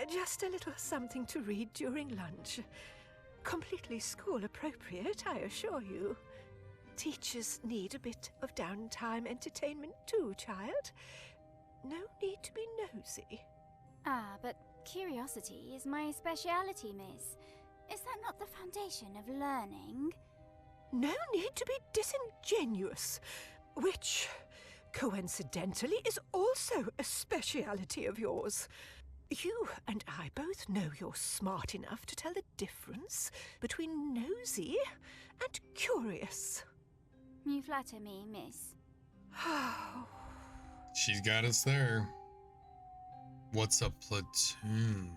Just a little something to read during lunch. Completely school appropriate, I assure you. Teachers need a bit of downtime entertainment too, child. No need to be nosy. Ah, but curiosity is my speciality, miss. Is that not the foundation of learning? No need to be disingenuous, which, coincidentally, is also a speciality of yours. You and I both know you're smart enough to tell the difference between nosy and curious. You flatter me, miss. She's got us there. What's a platoon?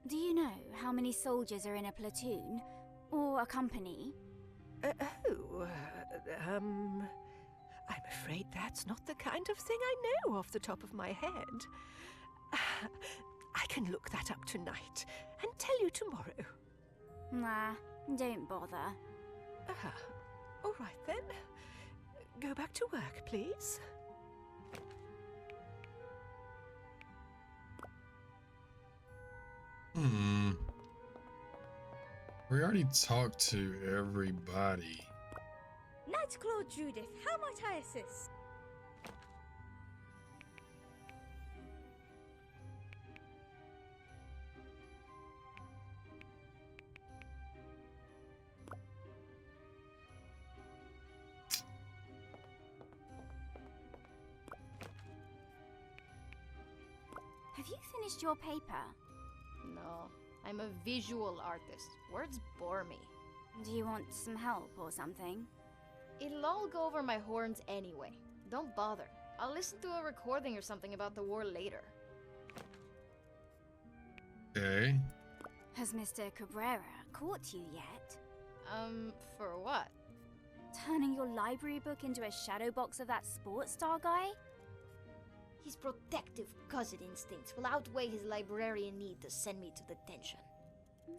Do you know how many soldiers are in a platoon? Or a company? I'm afraid that's not the kind of thing I know off the top of my head. I can look that up tonight and tell you tomorrow. Nah, don't bother. All right then. Go back to work, please. We already talked to everybody. Nightclaw Judith, how might I assist? Have you finished your paper? No, I'm a visual artist. Words bore me. Do you want some help or something? It'll all go over my horns anyway. Don't bother. I'll listen to a recording or something about the war later. Okay. Has Mr. Cabrera caught you yet? For what? Turning your library book into a shadow box of that sports star guy? His protective cousin instincts will outweigh his librarian need to send me to detention.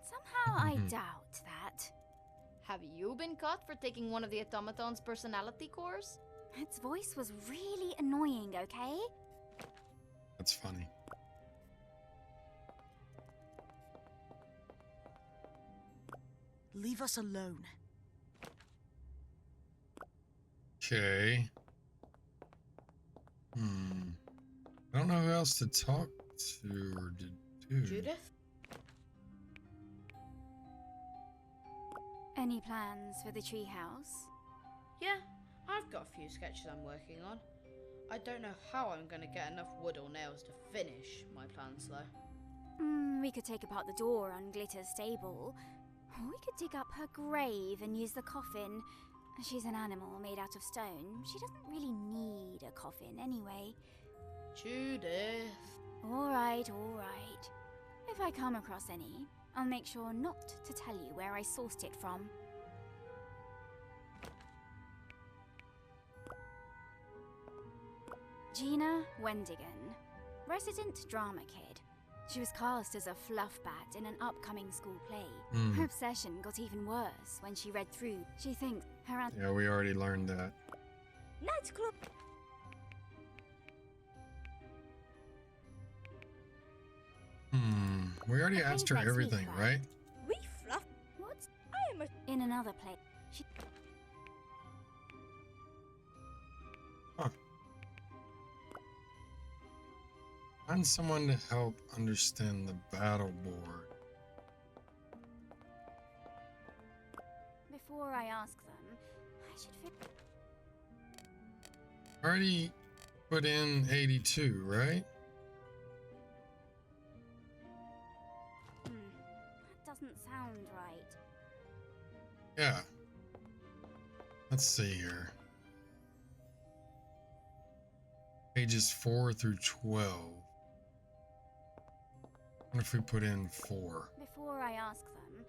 Somehow I doubt that. Have you been caught for taking one of the automaton's personality cores? Its voice was really annoying, okay? That's funny. Leave us alone. Okay. I don't know who else to talk to or to do. Judith? Any plans for the treehouse? Yeah, I've got a few sketches I'm working on. I don't know how I'm going to get enough wood or nails to finish my plans though. We could take apart the door on Glitter's stable. Or we could dig up her grave and use the coffin. She's an animal made out of stone. She doesn't really need a coffin anyway. Judith. All right. If I come across any, I'll make sure not to tell you where I sourced it from. Gina Wendigan, resident drama kid. She was cast as a fluffbat in an upcoming school play. Her obsession got even worse when she read through. She thinks her Yeah, we already learned that. Nightclub. We already asked her everything, right? We fluff. What? I am a... In another place. She... Huh. Find someone to help understand the battle board. Before I ask them, I should Already put in 82, right? That doesn't sound right. Yeah. Let's see here. Pages 4 through 12. What if we put in 4? Before I ask them...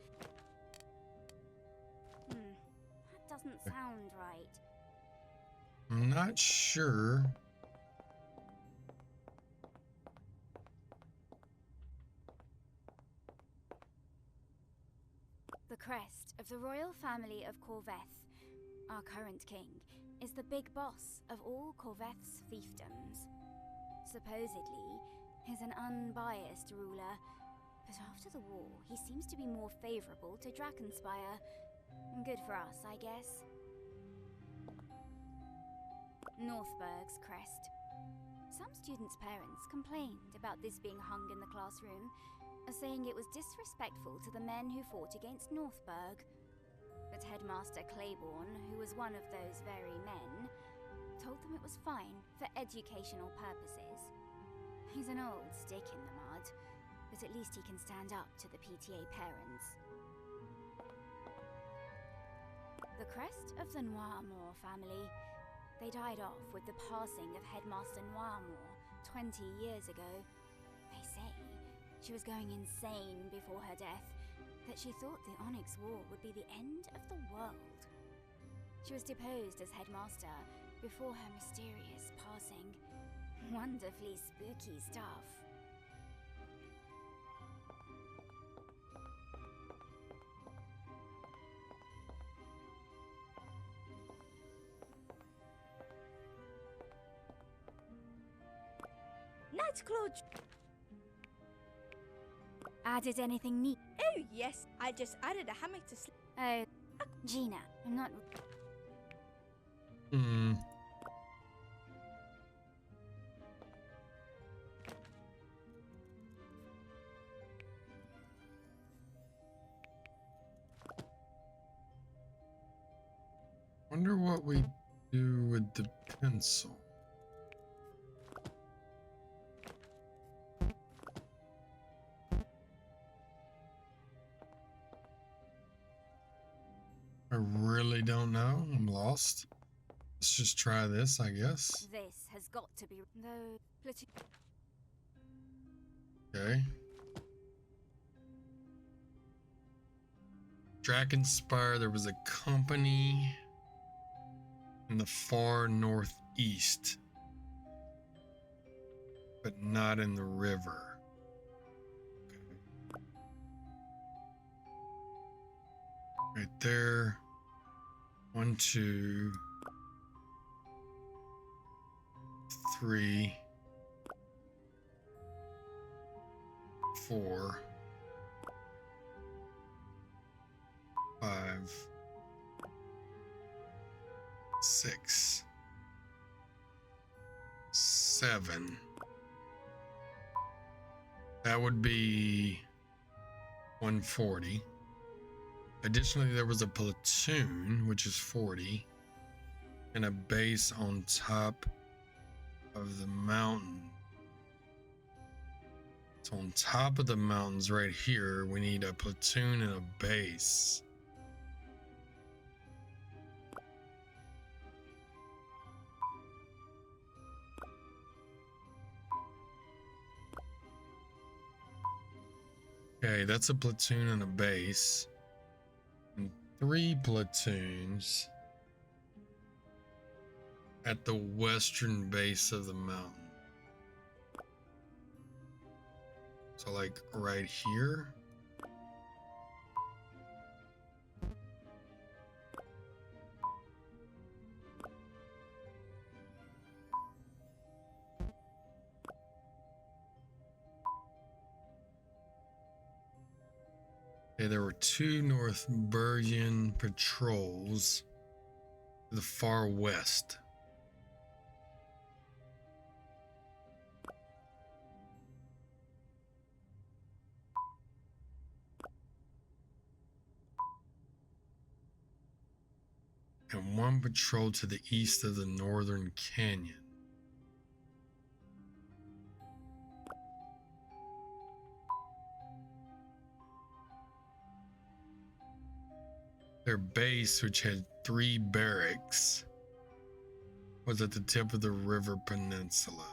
that doesn't sound right. I'm not sure. The crest of the royal family of Corveth, our current king, is the big boss of all Corveth's fiefdoms. Supposedly, he's an unbiased ruler, but after the war, he seems to be more favorable to Drakenspire. Good for us, I guess. Northberg's crest. Some students' parents complained about this being hung in the classroom, saying it was disrespectful to the men who fought against Northberg. But Headmaster Claiborne, who was one of those very men, told them it was fine for educational purposes. He's an old stick in the mud, but at least he can stand up to the PTA parents. The crest of the Noiramore family. They died off with the passing of Headmaster Noiramore 20 years ago. They say she was going insane before her death, that she thought the Onyx War would be the end of the world. She was deposed as headmaster before her mysterious passing. Wonderfully spooky stuff. Nightclothes! Added anything neat? Oh yes, I just added a hammock to sleep. Oh, Gina, I'm not... Wonder what we do with the pencil. I really don't know. I'm lost. Let's just try this, I guess. This has got to be... No... Okay. Drakenspire, there was a company in the far northeast, but not in the river. Okay. Right there. 1, 2, 3, 4, 5, 6, 7. That would be 140. Additionally, there was a platoon, which is 40, and a base on top of the mountain. So on top of the mountains right here, we need a platoon and a base. Okay, that's a platoon and a base. And 3 platoons at the western base of the mountain. So like right here. Okay, there were 2 Northbergian patrols to the far west. And 1 patrol to the east of the northern canyon. Their base, which had 3 barracks, was at the tip of the river peninsula.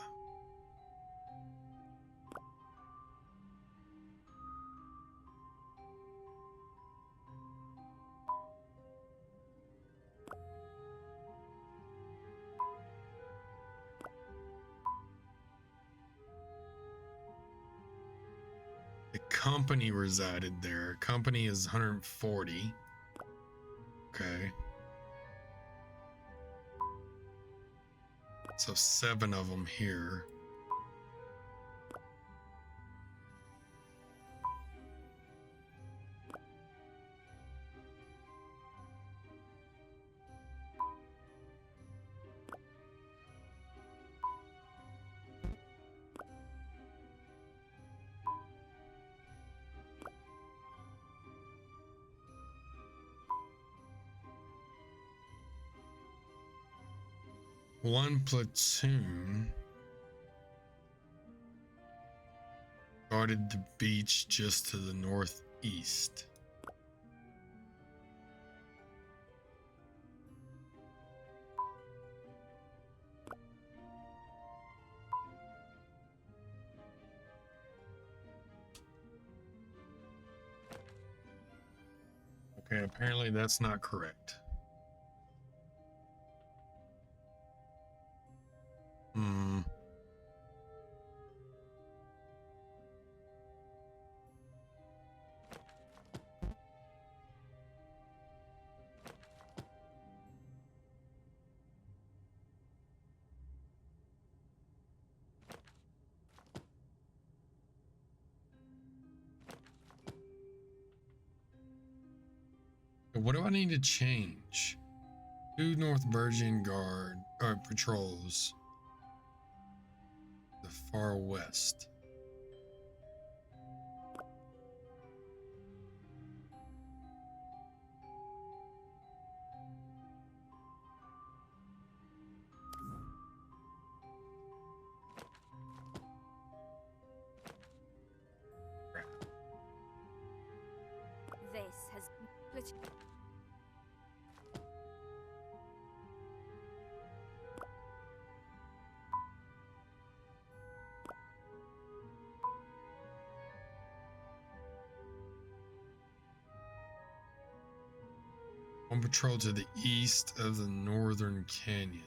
The company resided there. Company is 140. Okay. So 7 of them here. One platoon guarded the beach just to the northeast. Okay, apparently that's not correct. What do I need to change? 2 North Virgin Guard patrols. The far west. This has One patrol to the east of the northern canyon.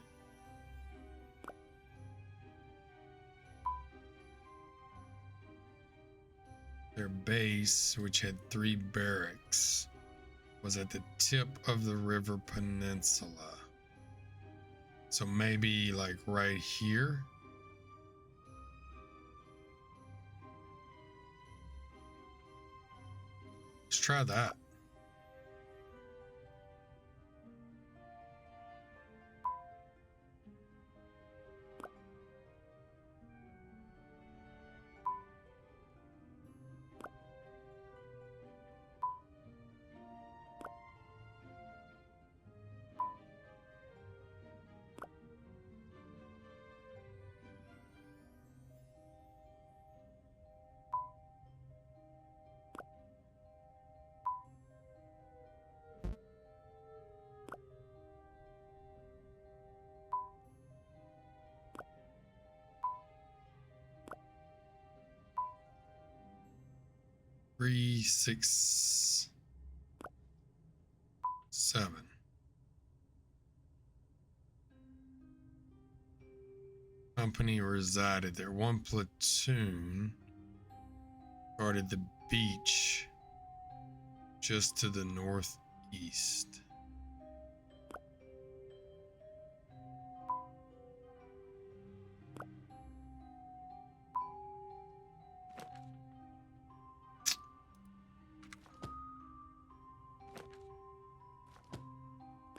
Their base, which had 3 barracks, was at the tip of the river peninsula. So maybe like right here? Let's try that. Three, 6, 7. Company resided there. 1 platoon guarded the beach just to the northeast.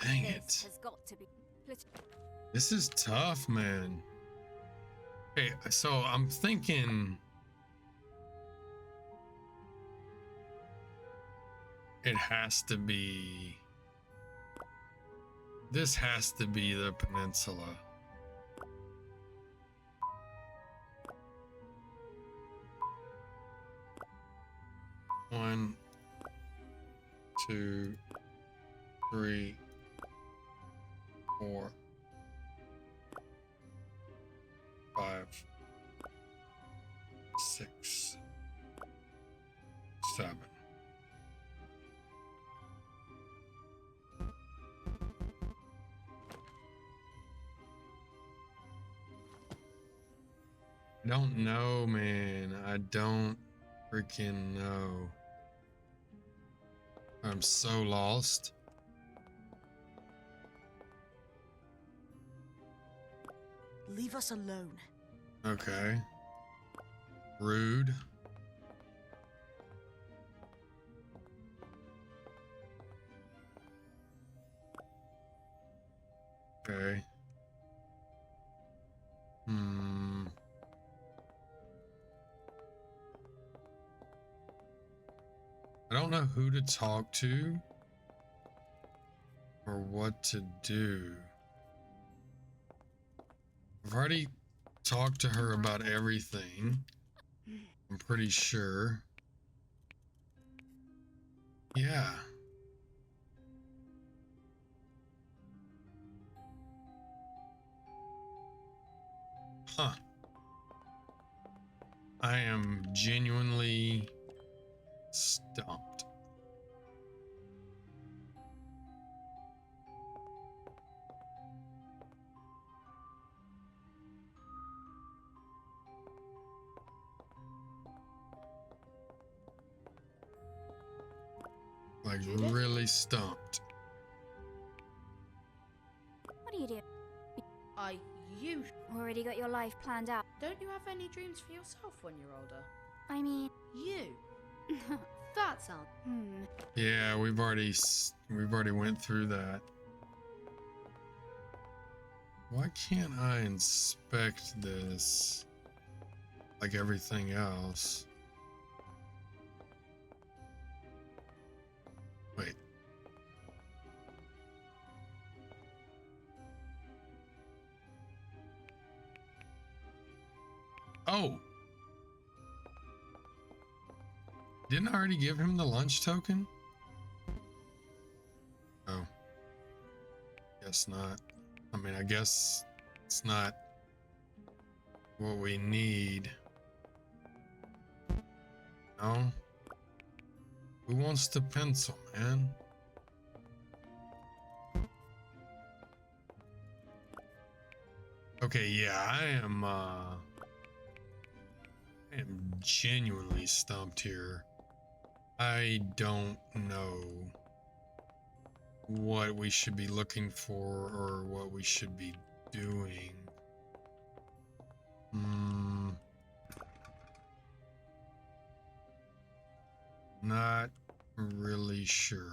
Dang it. has got to be This is tough, man. Okay, so I'm thinking it has to be, this has to be the peninsula. One, 2, 3, 4, I don't know, man. I don't freaking know. I'm so lost. Leave us alone. Okay. Rude. Okay. I don't know who to talk to or what to do. I've already talked to her about everything. I'm pretty sure. Yeah. Huh. I am genuinely stumped. Like, really stumped. What do you do? You already got your life planned out? Don't you have any dreams for yourself when you're older? I mean... You? That sounds... Yeah, we've already went through that. Why can't I inspect this like everything else? Wait. Oh! Didn't I already give him the lunch token? Oh. Guess not. I mean, I guess it's not what we need. No? Who wants the pencil, man? Okay, yeah, I am genuinely stumped here. I don't know what we should be looking for or what we should be doing. Not really sure.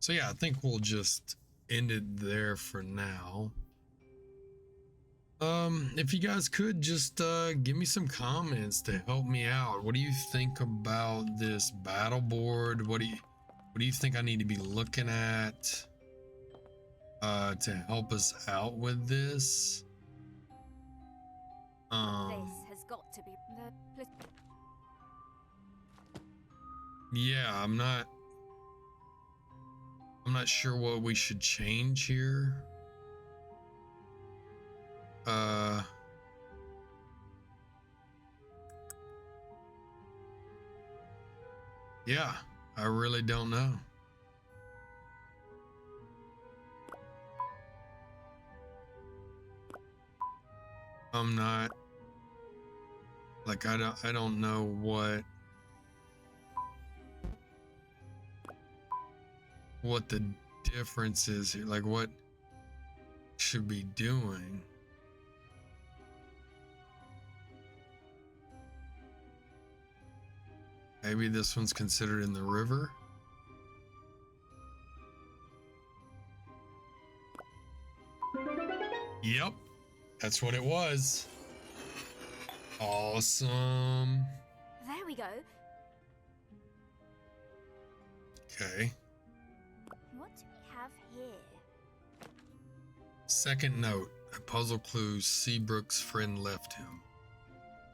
So yeah, I think we'll just end it there for now. If you guys could just give me some comments to help me out. What do you think about this battle board? What do you think I need to be looking at to help us out with this? This has got to be the... Yeah, I'm not sure what we should change here. Yeah, I really don't know. I'm not like I don't know what the difference is here, like what should be doing. Maybe this one's considered in the river. Yep, that's what it was. Awesome. There we go. Okay. What do we have here? Second note, a puzzle clue Seabrook's friend left him.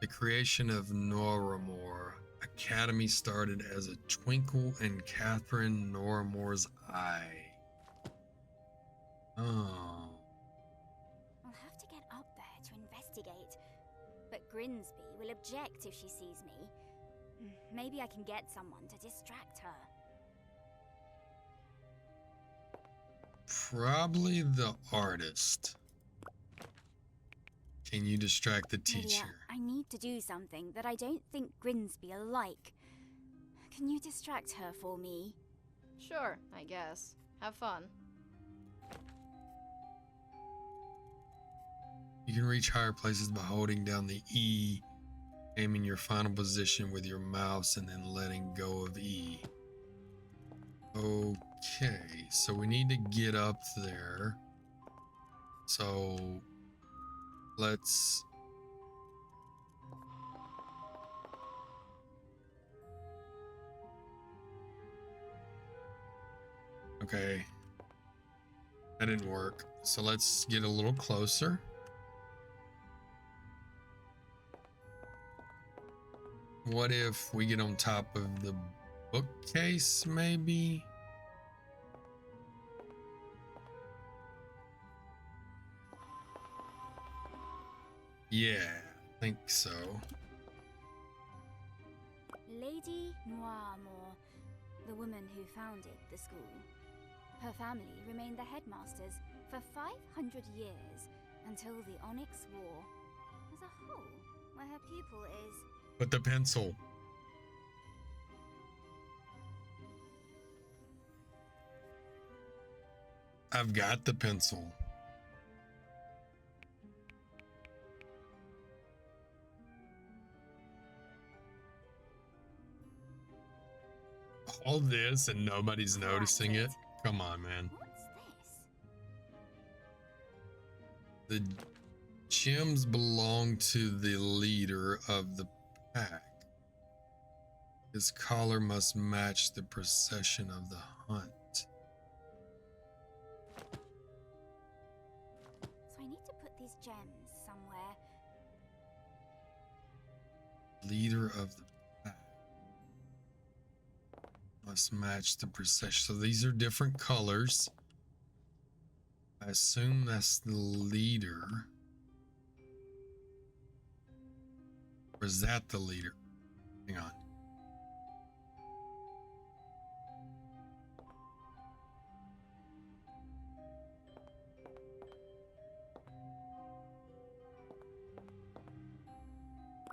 The creation of Noiramore Academy started as a twinkle in Catherine Noiramore's eye. Oh. I'll have to get up there to investigate. But Grimsby will object if she sees me. Maybe I can get someone to distract her. Probably the artist. Can you distract the Lydia, teacher? I need to do something that I don't think Grimsby will like. Can you distract her for me? Sure, I guess. Have fun. You can reach higher places by holding down the E, aiming your final position with your mouse, and then letting go of E. Okay, so we need to get up there. So let's... Okay, that didn't work. So let's get a little closer. What if we get on top of the bookcase, maybe? Yeah, I think so. Lady Noiramore, the woman who founded the school. Her family remained the headmasters for 500 years until the Onyx War. There's a hole where her pupil is. But the pencil. I've got the pencil. All this and nobody's noticing it? Come on, man. What's this? The gems belong to the leader of the pack. His collar must match the procession of the hunt. So I need to put these gems somewhere. Leader of the pack must match the procession. So these are different colors. I assume that's the leader. Or is that the leader? Hang on.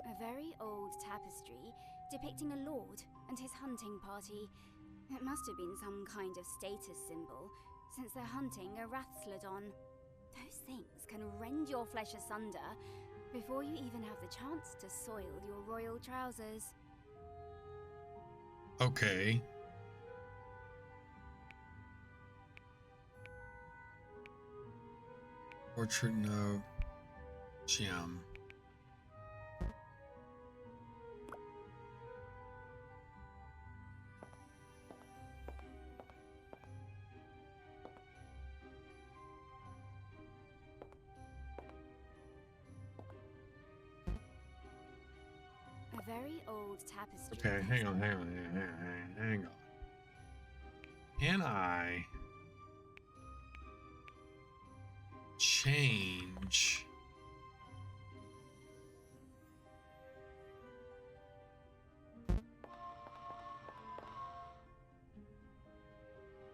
A very old tapestry depicting a lord and his hunting party. It must have been some kind of status symbol, since they're hunting a Rathslodon. Those things can rend your flesh asunder before you even have the chance to soil your royal trousers. Okay. Portrait note. Gem. A very old tapestry. Okay, hang on. Can I change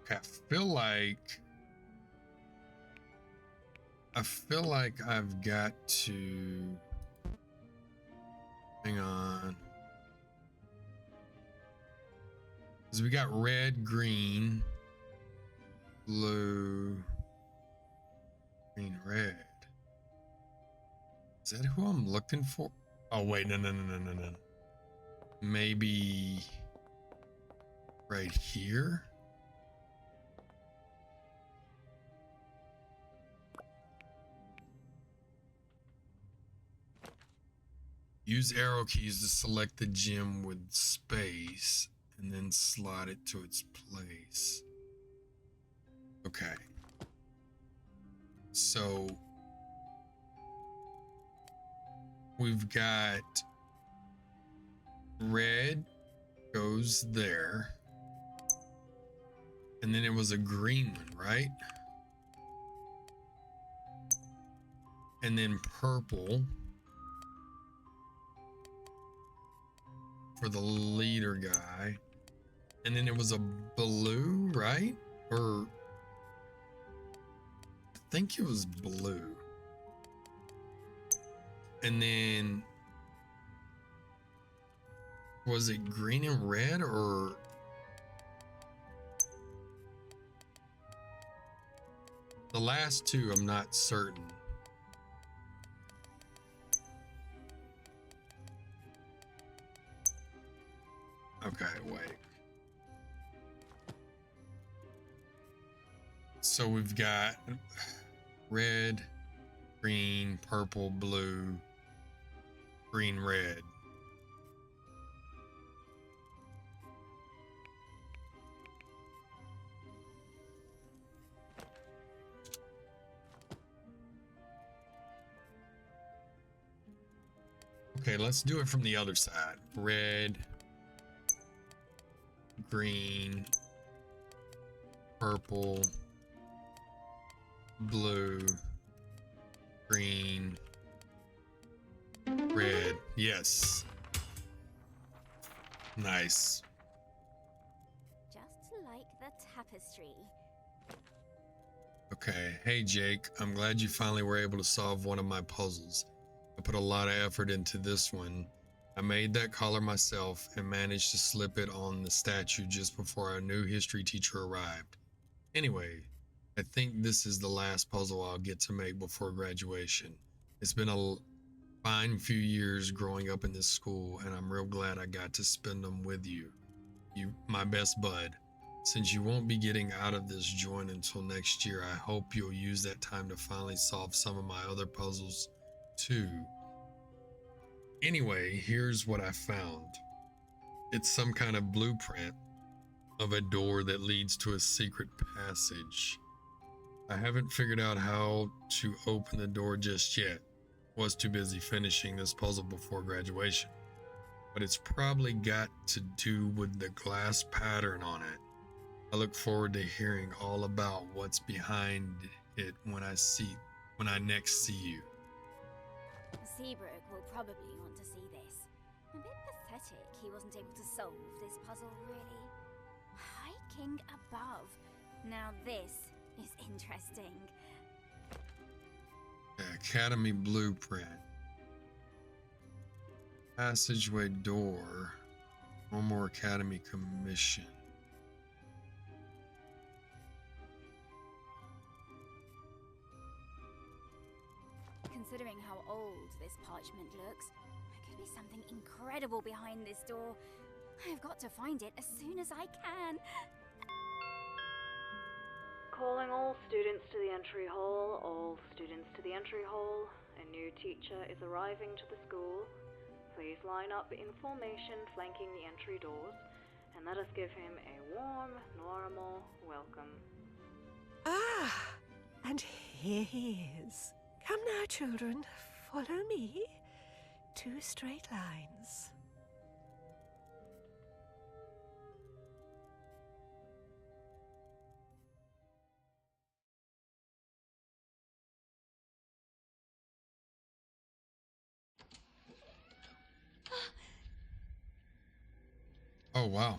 okay, I feel like I've got to hang on. Because we got red, green, blue, green, red. Is that who I'm looking for? Oh, wait, no. Maybe right here? Use arrow keys to select the gem with space and then slide it to its place. Okay. So we've got red goes there. And then it was a green one, right? And then purple for the leader guy. And then it was a blue, right? Or I think it was blue. And then was it green and red or the last two? I'm not certain. Okay, wait. So we've got red, green, purple, blue, green, red. Okay, let's do it from the other side. Red, green, purple, blue, green, red. Yes. Nice. Just like the tapestry. Okay. Hey, Jake. I'm glad you finally were able to solve one of my puzzles. I put a lot of effort into this one. I made that collar myself and managed to slip it on the statue just before our new history teacher arrived. Anyway, I think this is the last puzzle I'll get to make before graduation. It's been a fine few years growing up in this school, and I'm real glad I got to spend them with you. You, my best bud. Since you won't be getting out of this joint until next year, I hope you'll use that time to finally solve some of my other puzzles too. Anyway, here's what I found. It's some kind of blueprint of a door that leads to a secret passage. I haven't figured out how to open the door just yet. Was too busy finishing this puzzle before graduation. But it's probably got to do with the glass pattern on it. I look forward to hearing all about what's behind it when I next see you. Seabrook will probably want to see this. A bit pathetic he wasn't able to solve this puzzle, really. High King above. Now this is interesting. Academy blueprint. Passageway door. Noiramore Academy commission. Considering how old this parchment looks, there could be something incredible behind this door. I've got to find it as soon as I can. Calling all students to the entry hall, all students to the entry hall. A new teacher is arriving to the school. Please line up in formation flanking the entry doors, and let us give him a warm Noiramore welcome. Ah, and here he is. Come now, children, follow me. 2 straight lines. Oh, wow.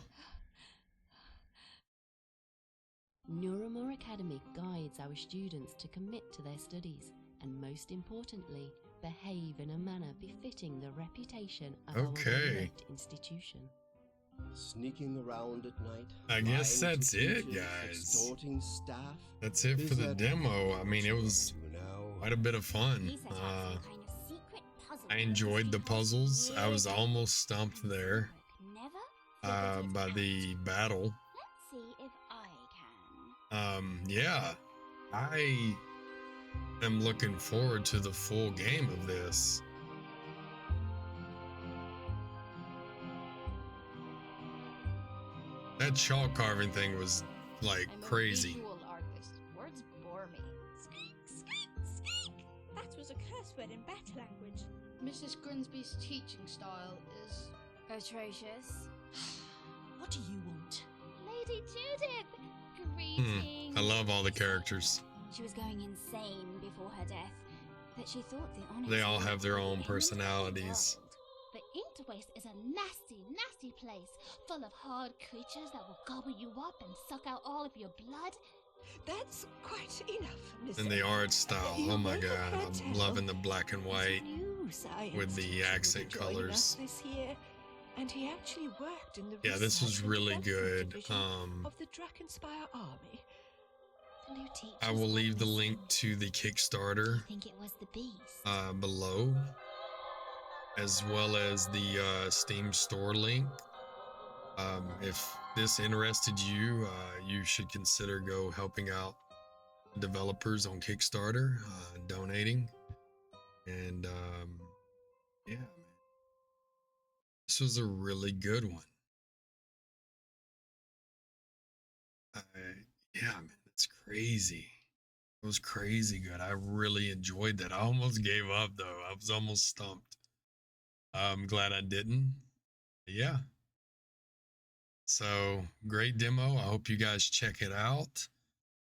Noiramore Academy guides our students to commit to their studies and, most importantly, behave in a manner befitting the reputation of our beloved institution. Sneaking around at night. I guess that's it, guys. Extorting staff. That's it for the demo. I mean, it was quite a bit of fun. I enjoyed the puzzles. I was almost stumped there by the battle. Let's see if I can. Yeah, I am looking forward to the full game of this. That chalk carving thing was like crazy. Visual artist. Words bore me. Squeak, squeak, squeak! That was a curse word in battle language. Mrs. Grimsby's teaching style is atrocious. What do you want? Lady Judith! Greetings. I love all the characters. She was going insane before her death, but she thought the Onyx They all would have their be own the personalities. The Inked is a nasty, nasty place, full of hard creatures that will gobble you up and suck out all of your blood. That's quite enough, Miss. And the art style, oh my god, I'm loving the black and white with the accent colors. This year, and he actually worked in the yeah, this was really good. Of the Drakenspire army. I will leave the link to the Kickstarter below, as well as the Steam store link. If this interested you, you should consider helping out developers on Kickstarter, donating. And yeah, man, this was a really good one. Yeah, man, it's crazy. It was crazy good. I really enjoyed that. I almost gave up though. I was almost stumped. I'm glad I didn't. Yeah. So great demo. I hope you guys check it out.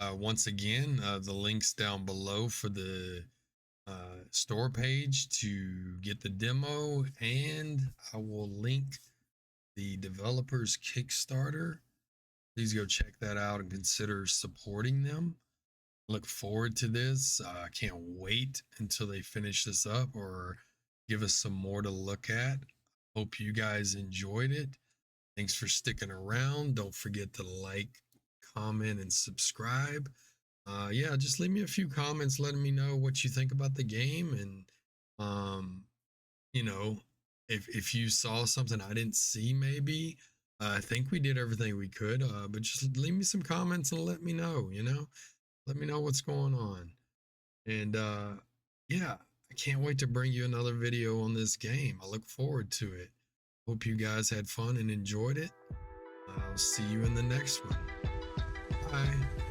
Once again, the link's down below for the store page to get the demo, and I will link the developer's Kickstarter. Please go check that out and consider supporting them. Look forward to this. I can't wait until they finish this up or give us some more to look at. Hope you guys enjoyed it. Thanks for sticking around. Don't forget to like, comment, and subscribe. Yeah, just leave me a few comments letting me know what you think about the game. And, you know, if you saw something I didn't see, maybe, I think we did everything we could, but just leave me some comments and let me know, let me know what's going on. And, yeah, I can't wait to bring you another video on this game. I look forward to it. Hope you guys had fun and enjoyed it. I'll see you in the next one. Bye.